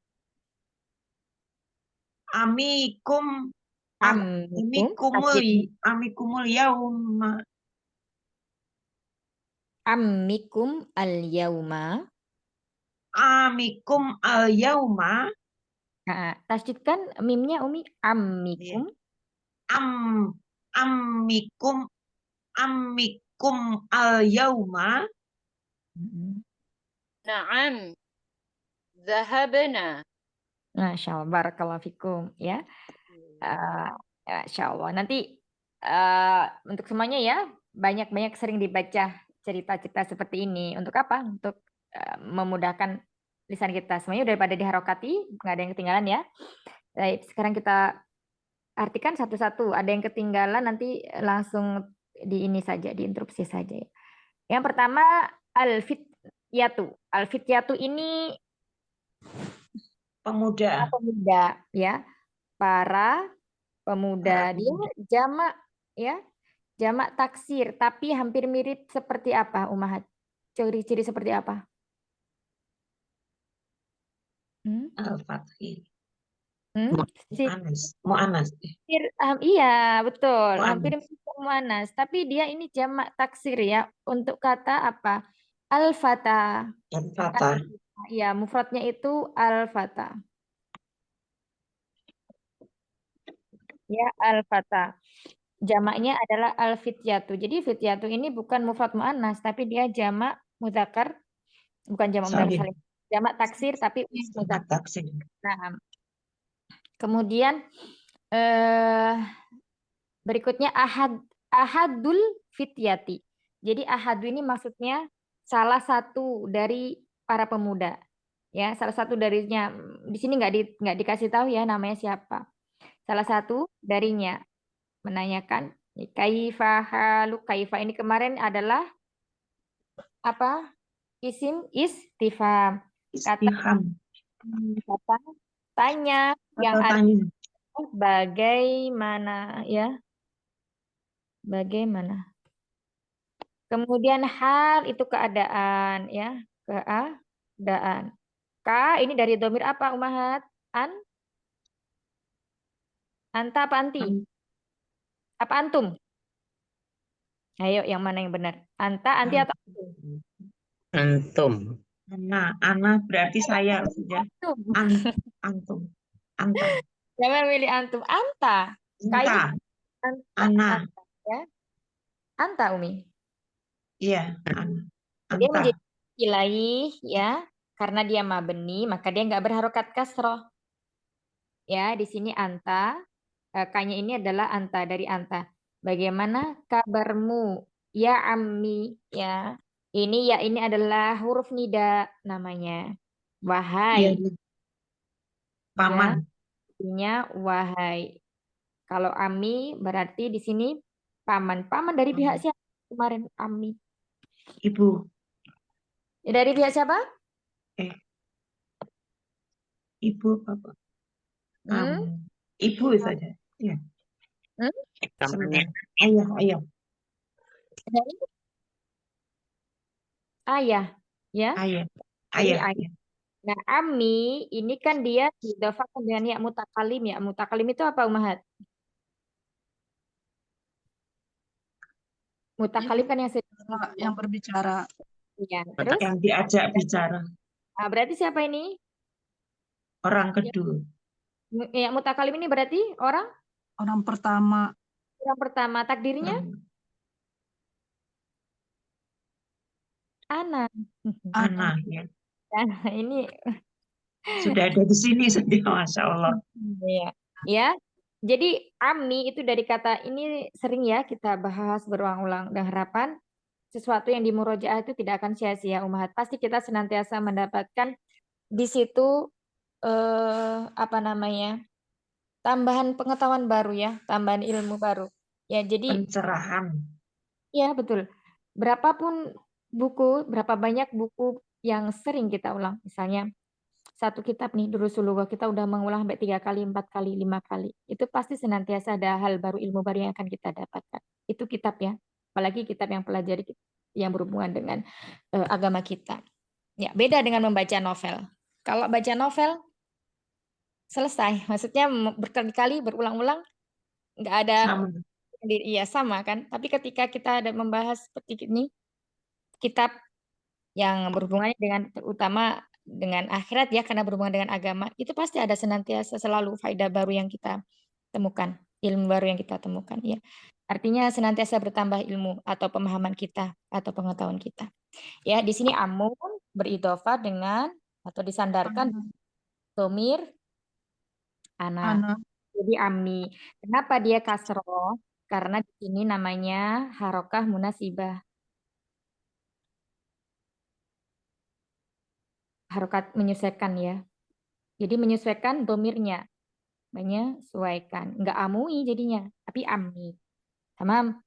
amikumul yauma Amikum al yauma. Tasdidkan mimnya Umi. Amikum. Amikum al yauma Mm-mm. Na'am. Zahabna. Masya Allah, barakallahu fikum ya. Masya Allah. Nanti untuk semuanya ya, banyak-banyak sering dibaca cerita-cerita seperti ini. Untuk apa? Untuk memudahkan lisan kita. Semuanya daripada diharokati, nggak ada yang ketinggalan ya. Baik, sekarang kita artikan satu-satu. Ada yang ketinggalan nanti langsung di ini saja, diinterupsi saja ya. Yang pertama, al-fityatu. Al-fityatu ini Pemuda. pemuda ya. Para pemuda. Para Dia pemuda. jamak ya. Jamak taksir, tapi hampir mirip seperti apa, Umahat? Ciri-ciri seperti apa? Al-Fathil. Si Mu'anas. iya, betul. Hampir Mu'anas. mirip muannas, tapi dia ini jamak taksir ya. Untuk kata apa? Al-fata. Al-Fatah. Ya, mufradnya itu al-fata. Ya, al-fata. Jamaknya adalah al-fityatu. Jadi fityatu ini bukan mufrad muannas, tapi dia jamak mudzakkar, bukan jamak mudzakkar Salim. salim. Jamak taksir tapi Jamak mudzakkar. taksir. Nah, kemudian berikutnya ahadul fityati. Jadi ahadu ini maksudnya salah satu dari para pemuda. Ya, salah satu darinya. Di sini nggak dikasih tahu ya namanya siapa. Salah satu darinya menanyakan kaifa halu. Kaifa ini kemarin adalah apa? Isim istifham. Istifham. Kata tanya yang Kata ada tanya. bagaimana ya? Bagaimana? Kemudian hal itu keadaan ya, keadaan. Ini dari domir apa Umahat? Anta apa anti? Apa antum? Ayo yang mana yang benar? Anta, anti atau antum? Antum. Ana berarti saya sudah. Antum. Antum. Anta. Jangan milih antum. Anta. Anta. Ana. Ya. Anta Umi. Iya, Dia anta. menjadi ilaih ya, karena dia mabni maka dia nggak berharokat kasroh. Ya, di sini anta, K-nya ini adalah anta dari anta. Bagaimana kabarmu ya ammi ya. Ini ya ini adalah huruf nida namanya. Wahai. Iya. Paman. Ya, artinya wahai. Kalau ammi berarti di sini paman. Paman dari pihak siapa kemarin ammi? Ibu. Dari pihak siapa? Ibu apa? Ibu saja. Ya. Pamannya. Ayah. Dari ayah, ya. Ayah. Dari Ayah. ayah. Nah, ami ini kan dia didhofahkan dengan ya mutakalim. Ya, mutakalim itu apa, Umahat? Mutakalim kan yang berbicara. Iya. Terus? Yang diajak bicara. Nah, berarti siapa ini? Orang kedua. Ya, mutakalim ini berarti orang? Orang pertama. Orang pertama. Takdirnya? Ana. Ana, ya. Nah, ini sudah ada di sini saja, Masya Allah. Iya. Ya. Jadi ami itu dari kata ini sering ya kita bahas berulang-ulang dan harapan sesuatu yang di murojaah itu tidak akan sia-sia Umahat. Pasti kita senantiasa mendapatkan di situ apa namanya? Tambahan pengetahuan baru ya, tambahan ilmu baru. Ya, jadi pencerahan. Ya, betul. Berapapun buku, berapa banyak buku yang sering kita ulang. Misalnya satu kitab nih Durusulullah kita udah mengulang sampai 3 kali, 4 kali, 5 kali. Itu pasti senantiasa ada hal baru, ilmu baru yang akan kita dapatkan. Itu kitab ya. Apalagi kitab yang pelajari yang berhubungan dengan agama kita. Ya, beda dengan membaca novel. Kalau baca novel selesai, maksudnya berkali-kali berulang-ulang nggak ada iya sama kan. Tapi ketika kita ada membahas seperti ini kitab yang berhubungannya dengan terutama dengan akhirat ya karena berhubungan dengan agama itu pasti ada senantiasa selalu faedah baru yang kita temukan, ilmu baru yang kita temukan ya. Artinya senantiasa bertambah ilmu atau pemahaman kita atau pengetahuan kita. Ya, di sini amun beridhofah dengan atau disandarkan domir ana. Ana. Jadi ami. Kenapa dia kasroh? Karena di sini namanya harokah munasibah. Harokat menyesuaikan ya. Jadi menyesuaikan domirnya. Menyesuaikan. Enggak amui jadinya. Tapi ami. Tamam.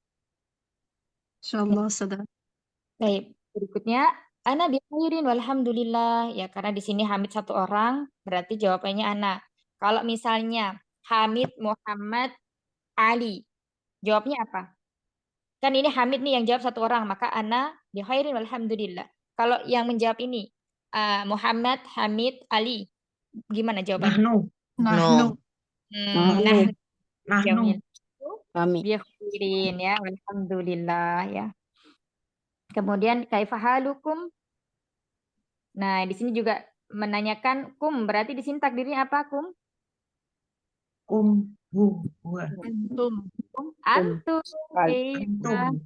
Insyaallah Ustazah. Baik. Berikutnya. Ana bikhairin walhamdulillah. Ya karena di sini Hamid satu orang. Berarti jawabannya ana. Kalau misalnya Hamid Muhammad Ali. Jawabnya apa? Kan ini Hamid nih yang jawab satu orang. Maka ana bikhairin walhamdulillah. Kalau yang menjawab ini. Muhammad, Hamid, Ali. Gimana jawabannya? Nahnu. Nah, Nahnu. jamil. Kami. Bikhairin ya, alhamdulillah ya. Kemudian kaifa halukum? Nah, di sini juga menanyakan kum, berarti di sini takdirnya apa kum? Huwa. Antum. Antum. Antum.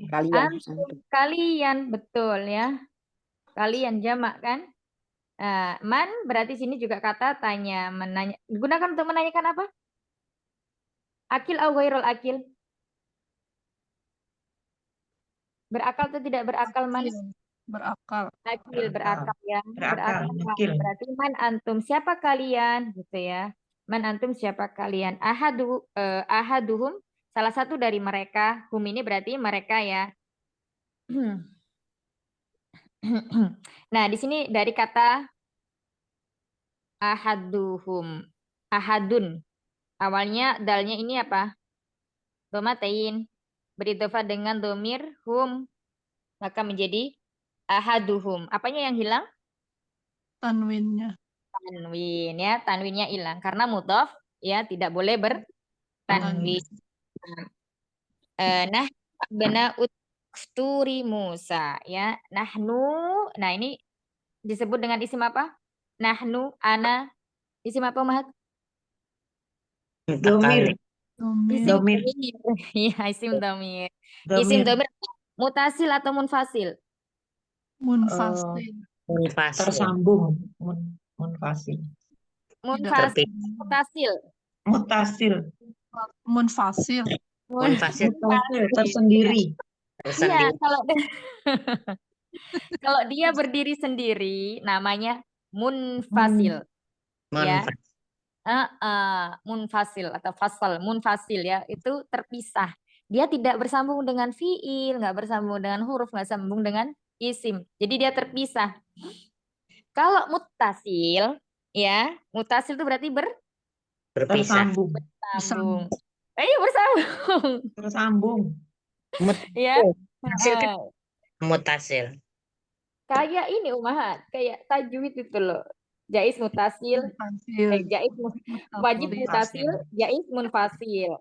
Kalian. Antum, kalian, betul ya. Kalian jamak kan? Man berarti sini juga kata tanya, menanya. Digunakan untuk menanyakan apa? Akil atau ghairul akil? Berakal atau tidak berakal man? Berakal. Akil, berakal ya. Berakal, akil. Berarti man antum, siapa kalian? Gitu ya. Man antum, siapa kalian? Ahaduhum, salah satu dari mereka. Hum ini berarti mereka ya. Nah, di sini dari kata ahaduhum, ahadun. Awalnya dalnya ini apa? Domatain. Beridhofah dengan domir hum. Maka menjadi ahaduhum. Apanya yang hilang? Tanwinnya. Tanwin ya. Tanwinnya hilang. Karena mudhof ya tidak boleh bertanwin. Nah, bena Turi Musa ya. Nahnu, nah ini disebut dengan isim apa? Nahnu, ana, isim apa Mahat? Domir. Isim Domir. Iya, isim domir. Domir. Isim domir mutasil atau munfasil? Munfasil. Munfasil. Tersambung. Munfasil. Munfasil, mutasil. Mutasil. Munfasil. Munfasil. Mutasil. Tersendiri. Iya, kalau dia berdiri sendiri namanya munfasil. Ya. Munfasil atau fasal, munfasil ya, itu terpisah. Dia tidak bersambung dengan fiil, nggak bersambung dengan huruf, nggak sambung dengan isim. Jadi dia terpisah. Kalau muttasil, ya, muttasil itu berarti Berpisah. Bersambung. Ayo bersambung. Tersambung. Ya. Mutasil. Kayak ini Umahat, kayak tajwid itu loh. Jaiz mutasil, jaiz wajib mutasil, jaiz munfasil.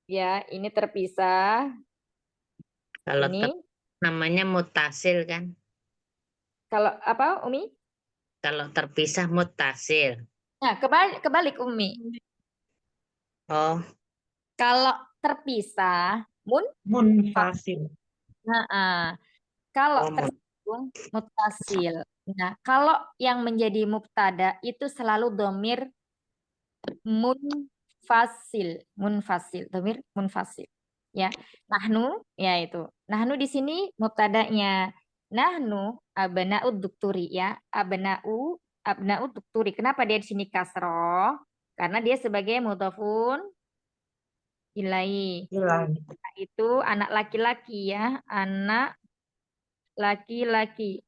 Ya, ini terpisah. Kalau Ini namanya mutasil kan? kalau apa Umi? Kalau terpisah mutasil. Nah, kebalik Umi. Oh. Kalau terpisah munfasil. Kalau tersambung mutasil. Nah, kalau yang menjadi mubtada itu selalu domir munfasil, domir munfasil. Ya, nahnu, ya itu. Nahnu di sini mubtadanya. Nahnu abna'ud dukturi ya, abna'ud dukturi. Kenapa dia di sini kasroh? Karena dia sebagai mudhofun ilaihi. Itu anak laki-laki ya, anak laki-laki.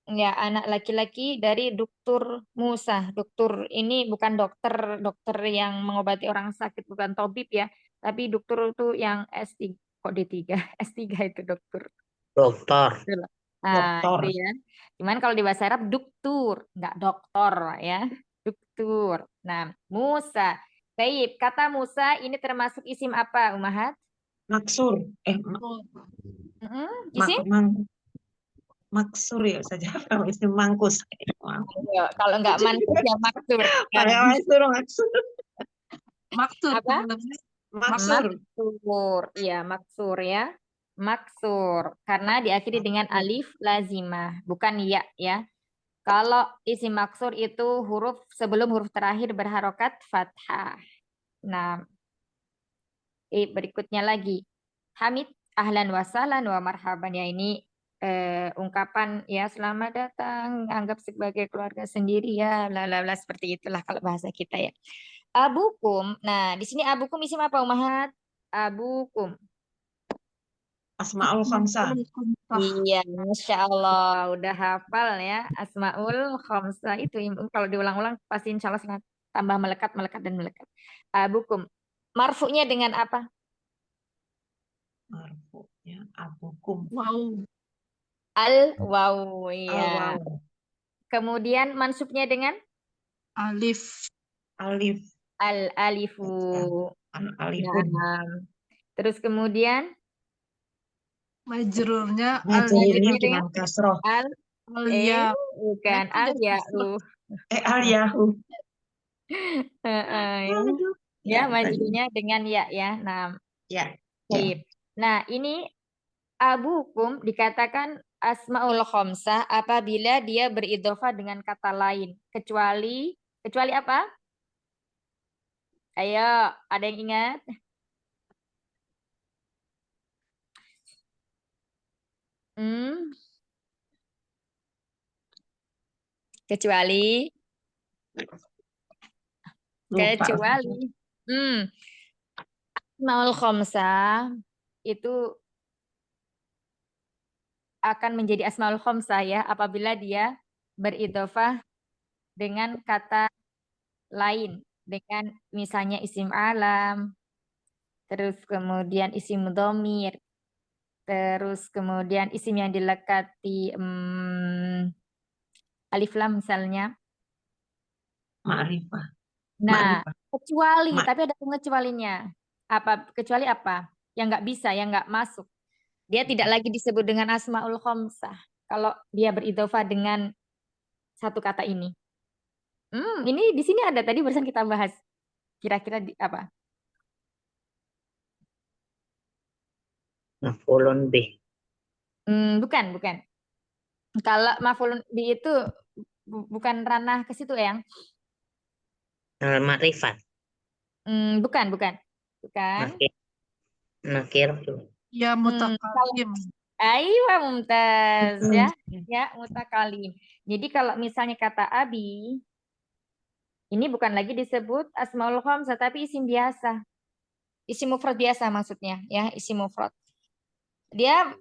Ya, anak laki-laki dari Duktur Musa. Duktur ini bukan dokter yang mengobati orang sakit, bukan tabib ya. Tapi dokter itu yang S3, kok D3? S3 itu dokter. Dokter. Nah, itu ya. Cuman kalau di bahasa Arab duktur, enggak doktor ya. Duktur. Nah, Musa. Baik, kata Musa ini termasuk isim apa, Umahat? Maksur. Isim? Maksur ya saja, kalau isim mangkus. Kalau enggak mankus ya maksur. Maksur. Maksur. Apa? Maksur. Maksur. Iya, maksur ya. Maksur. Karena diakhiri dengan alif lazimah, bukan ya ya. Kalau isim maksur itu huruf sebelum huruf terakhir berharokat fathah. Nah, berikutnya lagi. Hamid, ahlan wa sahlan wa marhaban ya, ini ungkapan ya selamat datang, anggap sebagai keluarga sendiri ya, bla bla bla, seperti itulah kalau bahasa kita ya. Abukum. Nah, di sini abukum isim apa, Umahat? Abukum. Asmaul Khamsah. Iya, Masya Allah, udah hafal ya. Asmaul Khamsah itu kalau diulang-ulang pasti insya Allah sangat tambah melekat, melekat, dan melekat. Abukum. Marfu'nya dengan apa? Marfu'nya abukum. Wow. Al-waw, ya. Al-waw. Kemudian mansubnya dengan Alif. Alif. al-alifu. Al-alifun. Nah, terus kemudian Majrurnya Majrurnya Majrurnya dengan kasroh. al-ya. bukan al-ya'u. Al-yahu. Ini. Ya, majrurnya dengan ya ya. Nah, Ya. baik. Nah, ini abukum dikatakan asmaul khamsah apabila dia beridhofah dengan kata lain, kecuali apa? Ayo, ada yang ingat? Kecuali Lupa. asmaul khamsah itu akan menjadi asmaul khamsah ya apabila dia beridhofah dengan kata lain, dengan misalnya isim alam, terus kemudian isim dhamir, terus kemudian isim yang dilekati alif lam misalnya. Ma'rifah. Nah, Ma'rifah. kecuali, tapi ada pengecualinya. Kecuali apa? Yang nggak bisa, yang nggak masuk. Dia tidak lagi disebut dengan asmaul khamsah kalau dia beridhofah dengan satu kata ini. Ini di sini ada tadi barusan kita bahas. Kira-kira apa? Maf'ulun bih. Bukan. Kalau maf'ulun bih itu bukan ranah ke situ, Yang. Ma'rifat. Bukan. Nakir. Ya mutakalim. Aiwa mumtaz ya. Ya, mutakalim. Jadi kalau misalnya kata abi ini bukan lagi disebut asmaul khamsah tapi isim biasa. Isim mufrad biasa maksudnya ya, isim mufrad. Dia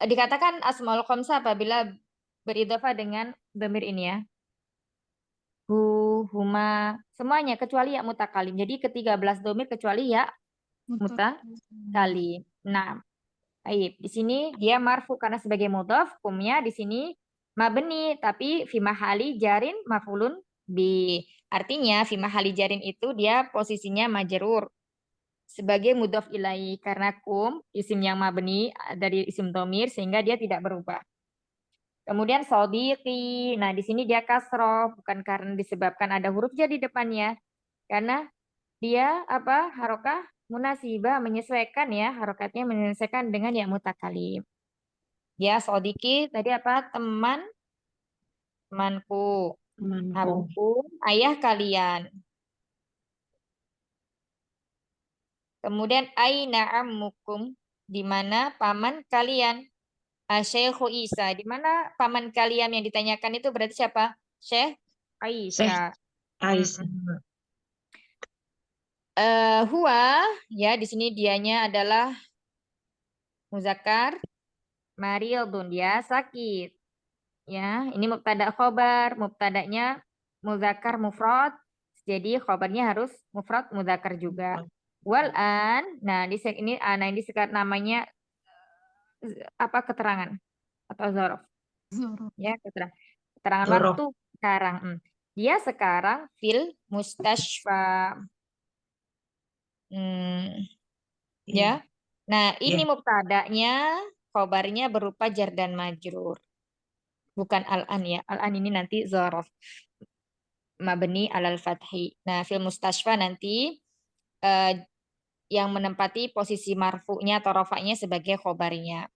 dikatakan asmaul khamsah apabila beridhofah dengan dhamir ini ya. Hu, huma, semuanya kecuali ya mutakalim. Jadi ke-13 dhamir kecuali ya mutakalim. Nah, baik. Di sini dia marfu karena sebagai mudhaf, hukumnya di sini mabni tapi fi mahali jarin maf'ulun bi. Artinya fi mahali jarin itu dia posisinya majrur sebagai mudhaf ilai karena kum isim yang mabni dari isim dhamir sehingga dia tidak berubah. Kemudian sodiqi. Nah, di sini dia kasroh bukan karena disebabkan ada huruf ja di depannya. Karena dia harokah munasibah menyesuaikan ya, harokatnya menyesuaikan dengan ya mutakalim. Ya, sodiki tadi temanku. Aku ayah kalian. Kemudian aina ammukum, di mana paman kalian? Syekhu Isa, di mana paman kalian yang ditanyakan itu berarti siapa? Syekh Aisyah. Huwa ya di sini dianya adalah muzakkar mariyadun, dia sakit. Ya, ini mubtada khobar, mubtadanya muzakkar mufrad. Jadi khobarnya harus mufrad muzakkar juga. Wal'an, nah di ini namanya keterangan atau zorof. Ya, keterangan waktu sekarang. Dia sekarang fil mustashfa. Ya. Nah, ini mubtadanya, khobarnya berupa jar dan majrur. Bukan al-an ya. Al-an ini nanti zorof. Mabni alal fathi. Nah, fil mustashfa nanti yang menempati posisi marfu'nya atau rafa'nya sebagai khobarnya.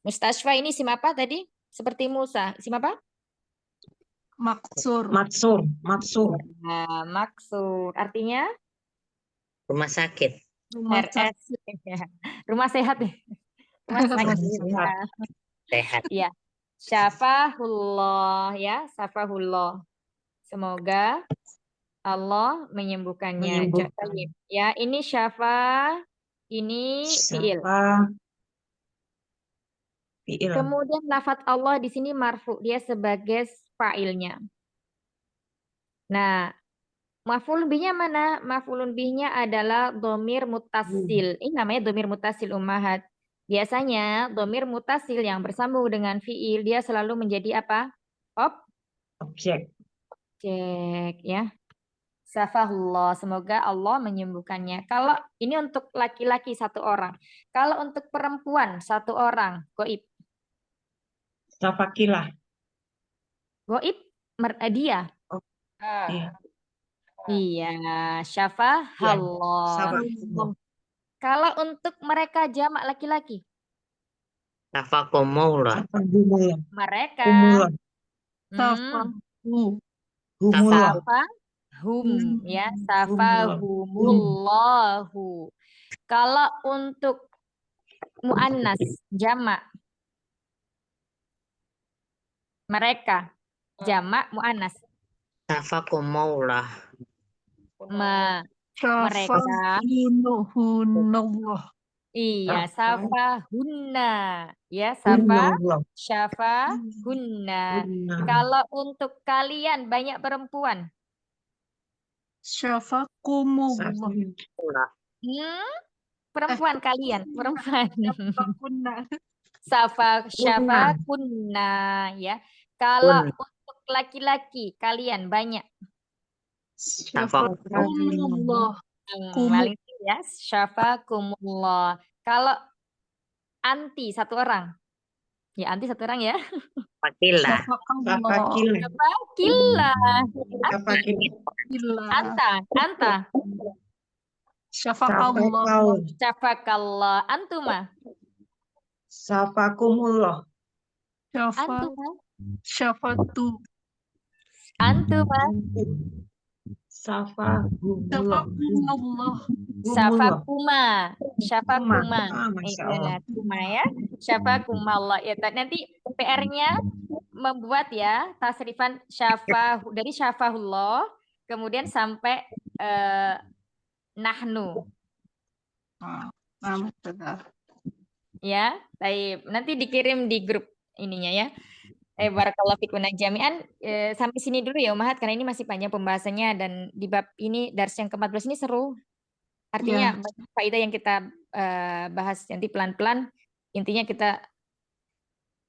Mustashfa ini isim apa tadi? Seperti Musa. Isim apa? Maksur. Maksur. Maksur. Nah, maksur. Artinya Rumah sakit. Rumah RS. sakit. Rumah sehat ya. Rumah Rumah sakit. Sehat. Sehat. Ya. Syafahullah ya, syafahullah. Semoga Allah menyembuhkannya. Menyembuhkan. Ya, ini syafa, ini fiil. Syafa. Fiil. Kemudian lafadz Allah di sini marfu, dia sebagai fa'ilnya. Nah, maf'ulun bihnya mana? Maf'ulun bihnya adalah domir mutasil. Ini namanya domir mutasil ummahat. Biasanya domir mutasil yang bersambung dengan fiil dia selalu menjadi apa? Objek. Objek ya. Syafahullah, semoga Allah menyembuhkannya. Kalau ini untuk laki-laki satu orang. Kalau untuk perempuan satu orang, goib. Syafakilah. Goib dia. Iya. Iya, syafahullah. Syafakullah. Kalau untuk mereka jamak laki-laki, Tafakumullah. Syafakumullah. mereka Kumullah. Safahu. Humullah. safahum ya, safahumullahu. Kalau untuk muannas jamak mereka jamak muannas Tafakumullah. mereka Syafahunahunallah. iya safahunna ya Humullah. syafahunna. Kalau untuk kalian banyak perempuan Syafakumullah. perempuan kalian perempuan Syafakunna. syafakunna ya. Kalau untuk laki-laki kalian banyak Syafakumullah. paling ya syafakumullah. Kalau anti satu orang ya, anti satu orang ya. Fakilah. Syafakallah. Fakillah. Syafakallah. Anta Syafakallah. syafakallah. Antuma Syafakumullah. antuma Syafatu. antuma Syafakumullah. Syafakumullah. syafakuma Masya Allah. kuma ya syafakumallah ya. Nanti PR-nya membuat ya tasrifan dari syafahullah kemudian sampai nahnu ya. Baik, nanti dikirim di grup ininya ya. Barakallahu fikum jami'an. Sampai sini dulu ya Ummahat karena ini masih panjang pembahasannya dan di bab ini dars yang ke-14 ini seru. Artinya banyak faedah yang kita bahas nanti pelan-pelan. Intinya kita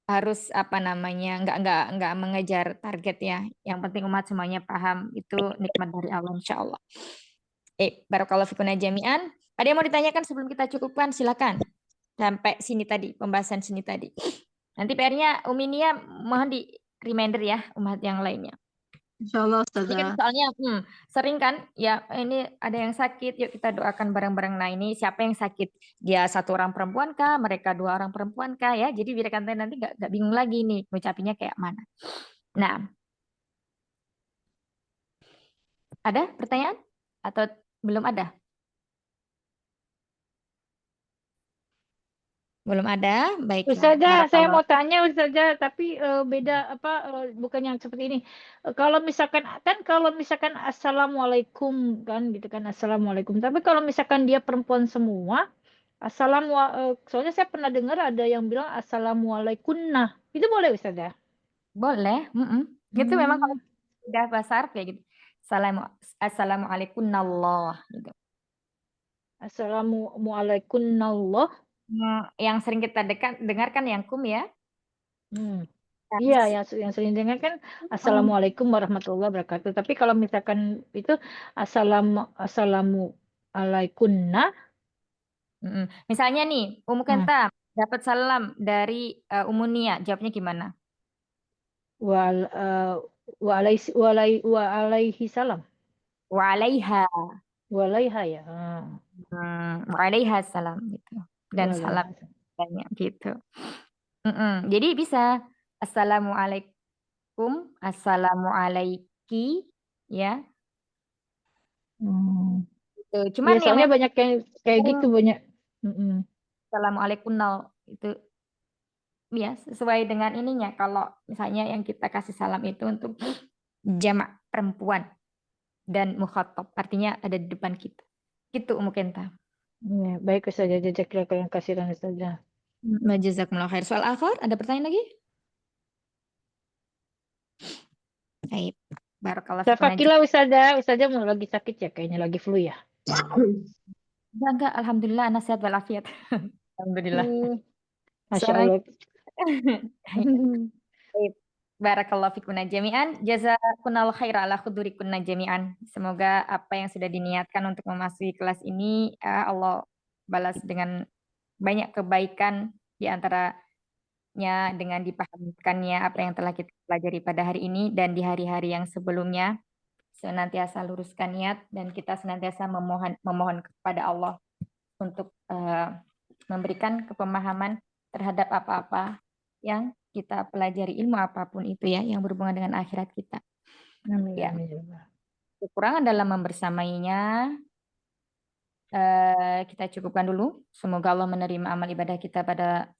harus nggak mengejar target ya. Yang penting umat semuanya paham itu nikmat dari Allah insyaallah. Barakallahu fikum jami'an. Ada yang mau ditanyakan sebelum kita cukupkan? Silakan. Sampai sini tadi pembahasan sini tadi. Nanti PR-nya Uminia mohon di reminder ya umat yang lainnya. Insyaallah Ini kan Ustazah. soalnya sering kan ya ini ada yang sakit, yuk kita doakan bareng-bareng. Nah ini siapa yang sakit? Dia satu orang perempuan kah? Mereka dua orang perempuan kah ya? Jadi biar kalian nanti gak bingung lagi nih ngucapinnya kayak mana. Nah, ada pertanyaan atau belum ada? Belum ada, baiklah. Ustazah, saya Barakallah. mau tanya Ustazah, tapi beda bukan yang seperti ini. Kalau misalkan assalamualaikum kan gitu kan assalamualaikum. Tapi kalau misalkan dia perempuan semua, soalnya saya pernah dengar ada yang bilang assalamualaikunna. Itu boleh Ustazah? Boleh. Itu memang kalau udah bahasa Arab ya gitu. Assalamualaikum Allah gitu. Assalamualaikum. Yang sering kita dengarkan yang kum ya. Iya, yang sering dengar kan assalamualaikum warahmatullahi wabarakatuh. Tapi kalau misalkan itu assalamualaikunna. Misalnya nih, Kenta dapat salam dari Nia, jawabnya gimana? Waalaihi salam. Waalaiha. Walaiha ya. Waalaikumsalam gitu. Dan salam banyak gitu. Jadi bisa assalamualaikum, assalamualaiki, ya. Gitu. Cuman Ya, soalnya banyak yang kayak sering gitu banyak. assalamualaikum itu ya sesuai dengan ininya. Kalau misalnya yang kita kasih salam itu untuk jamak perempuan dan mukhatab, artinya ada di depan kita. Gitu mungkin ta. Ya, baik saja jazakallahu khairan saja. Jazakumullah khair. Soal akhir ada pertanyaan lagi? Baik. Barakallahu fikum. Syafaqillah Ustazah mau lagi sakit ya, kayaknya lagi flu ya. Enggak, alhamdulillah anak sehat walafiat. Alhamdulillah. Masya Allah. Baik. Barakallahu fikunna jami'an. Jazakunallahu khaira ala khudurikunna jami'an. Semoga apa yang sudah diniatkan untuk memasuki kelas ini Allah balas dengan banyak kebaikan di antaranya dengan dipahamkannya apa yang telah kita pelajari pada hari ini dan di hari-hari yang sebelumnya. Senantiasa luruskan niat dan kita senantiasa memohon kepada Allah untuk memberikan kepemahaman terhadap apa-apa yang kita pelajari, ilmu apapun itu ya yang berhubungan dengan akhirat kita. Amin. Ya. Kekurangan dalam membersamainya kita cukupkan dulu. Semoga Allah menerima amal ibadah kita pada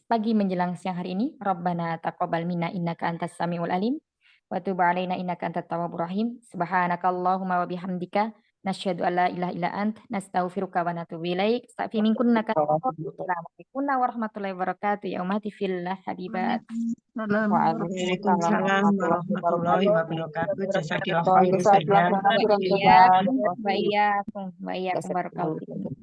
pagi menjelang siang hari ini. Rabbana taqabbal minna innaka antas samiul alim wa tub alaina innaka antat tawwabur rahim. Subhanakallahumma wa bihamdika nasyhadu an la ilaha illa ant nastaghfiruka wa natubu ilaik. Astaghfiru minkunna Assalamualaikum warahmatullahi wabarakatuh. Ya ummati fillah habibat. Waalaikumsalam warahmatullahi wabarakatuh. Jazakallahu khairan. Wa iyyakum barakallahu fikum.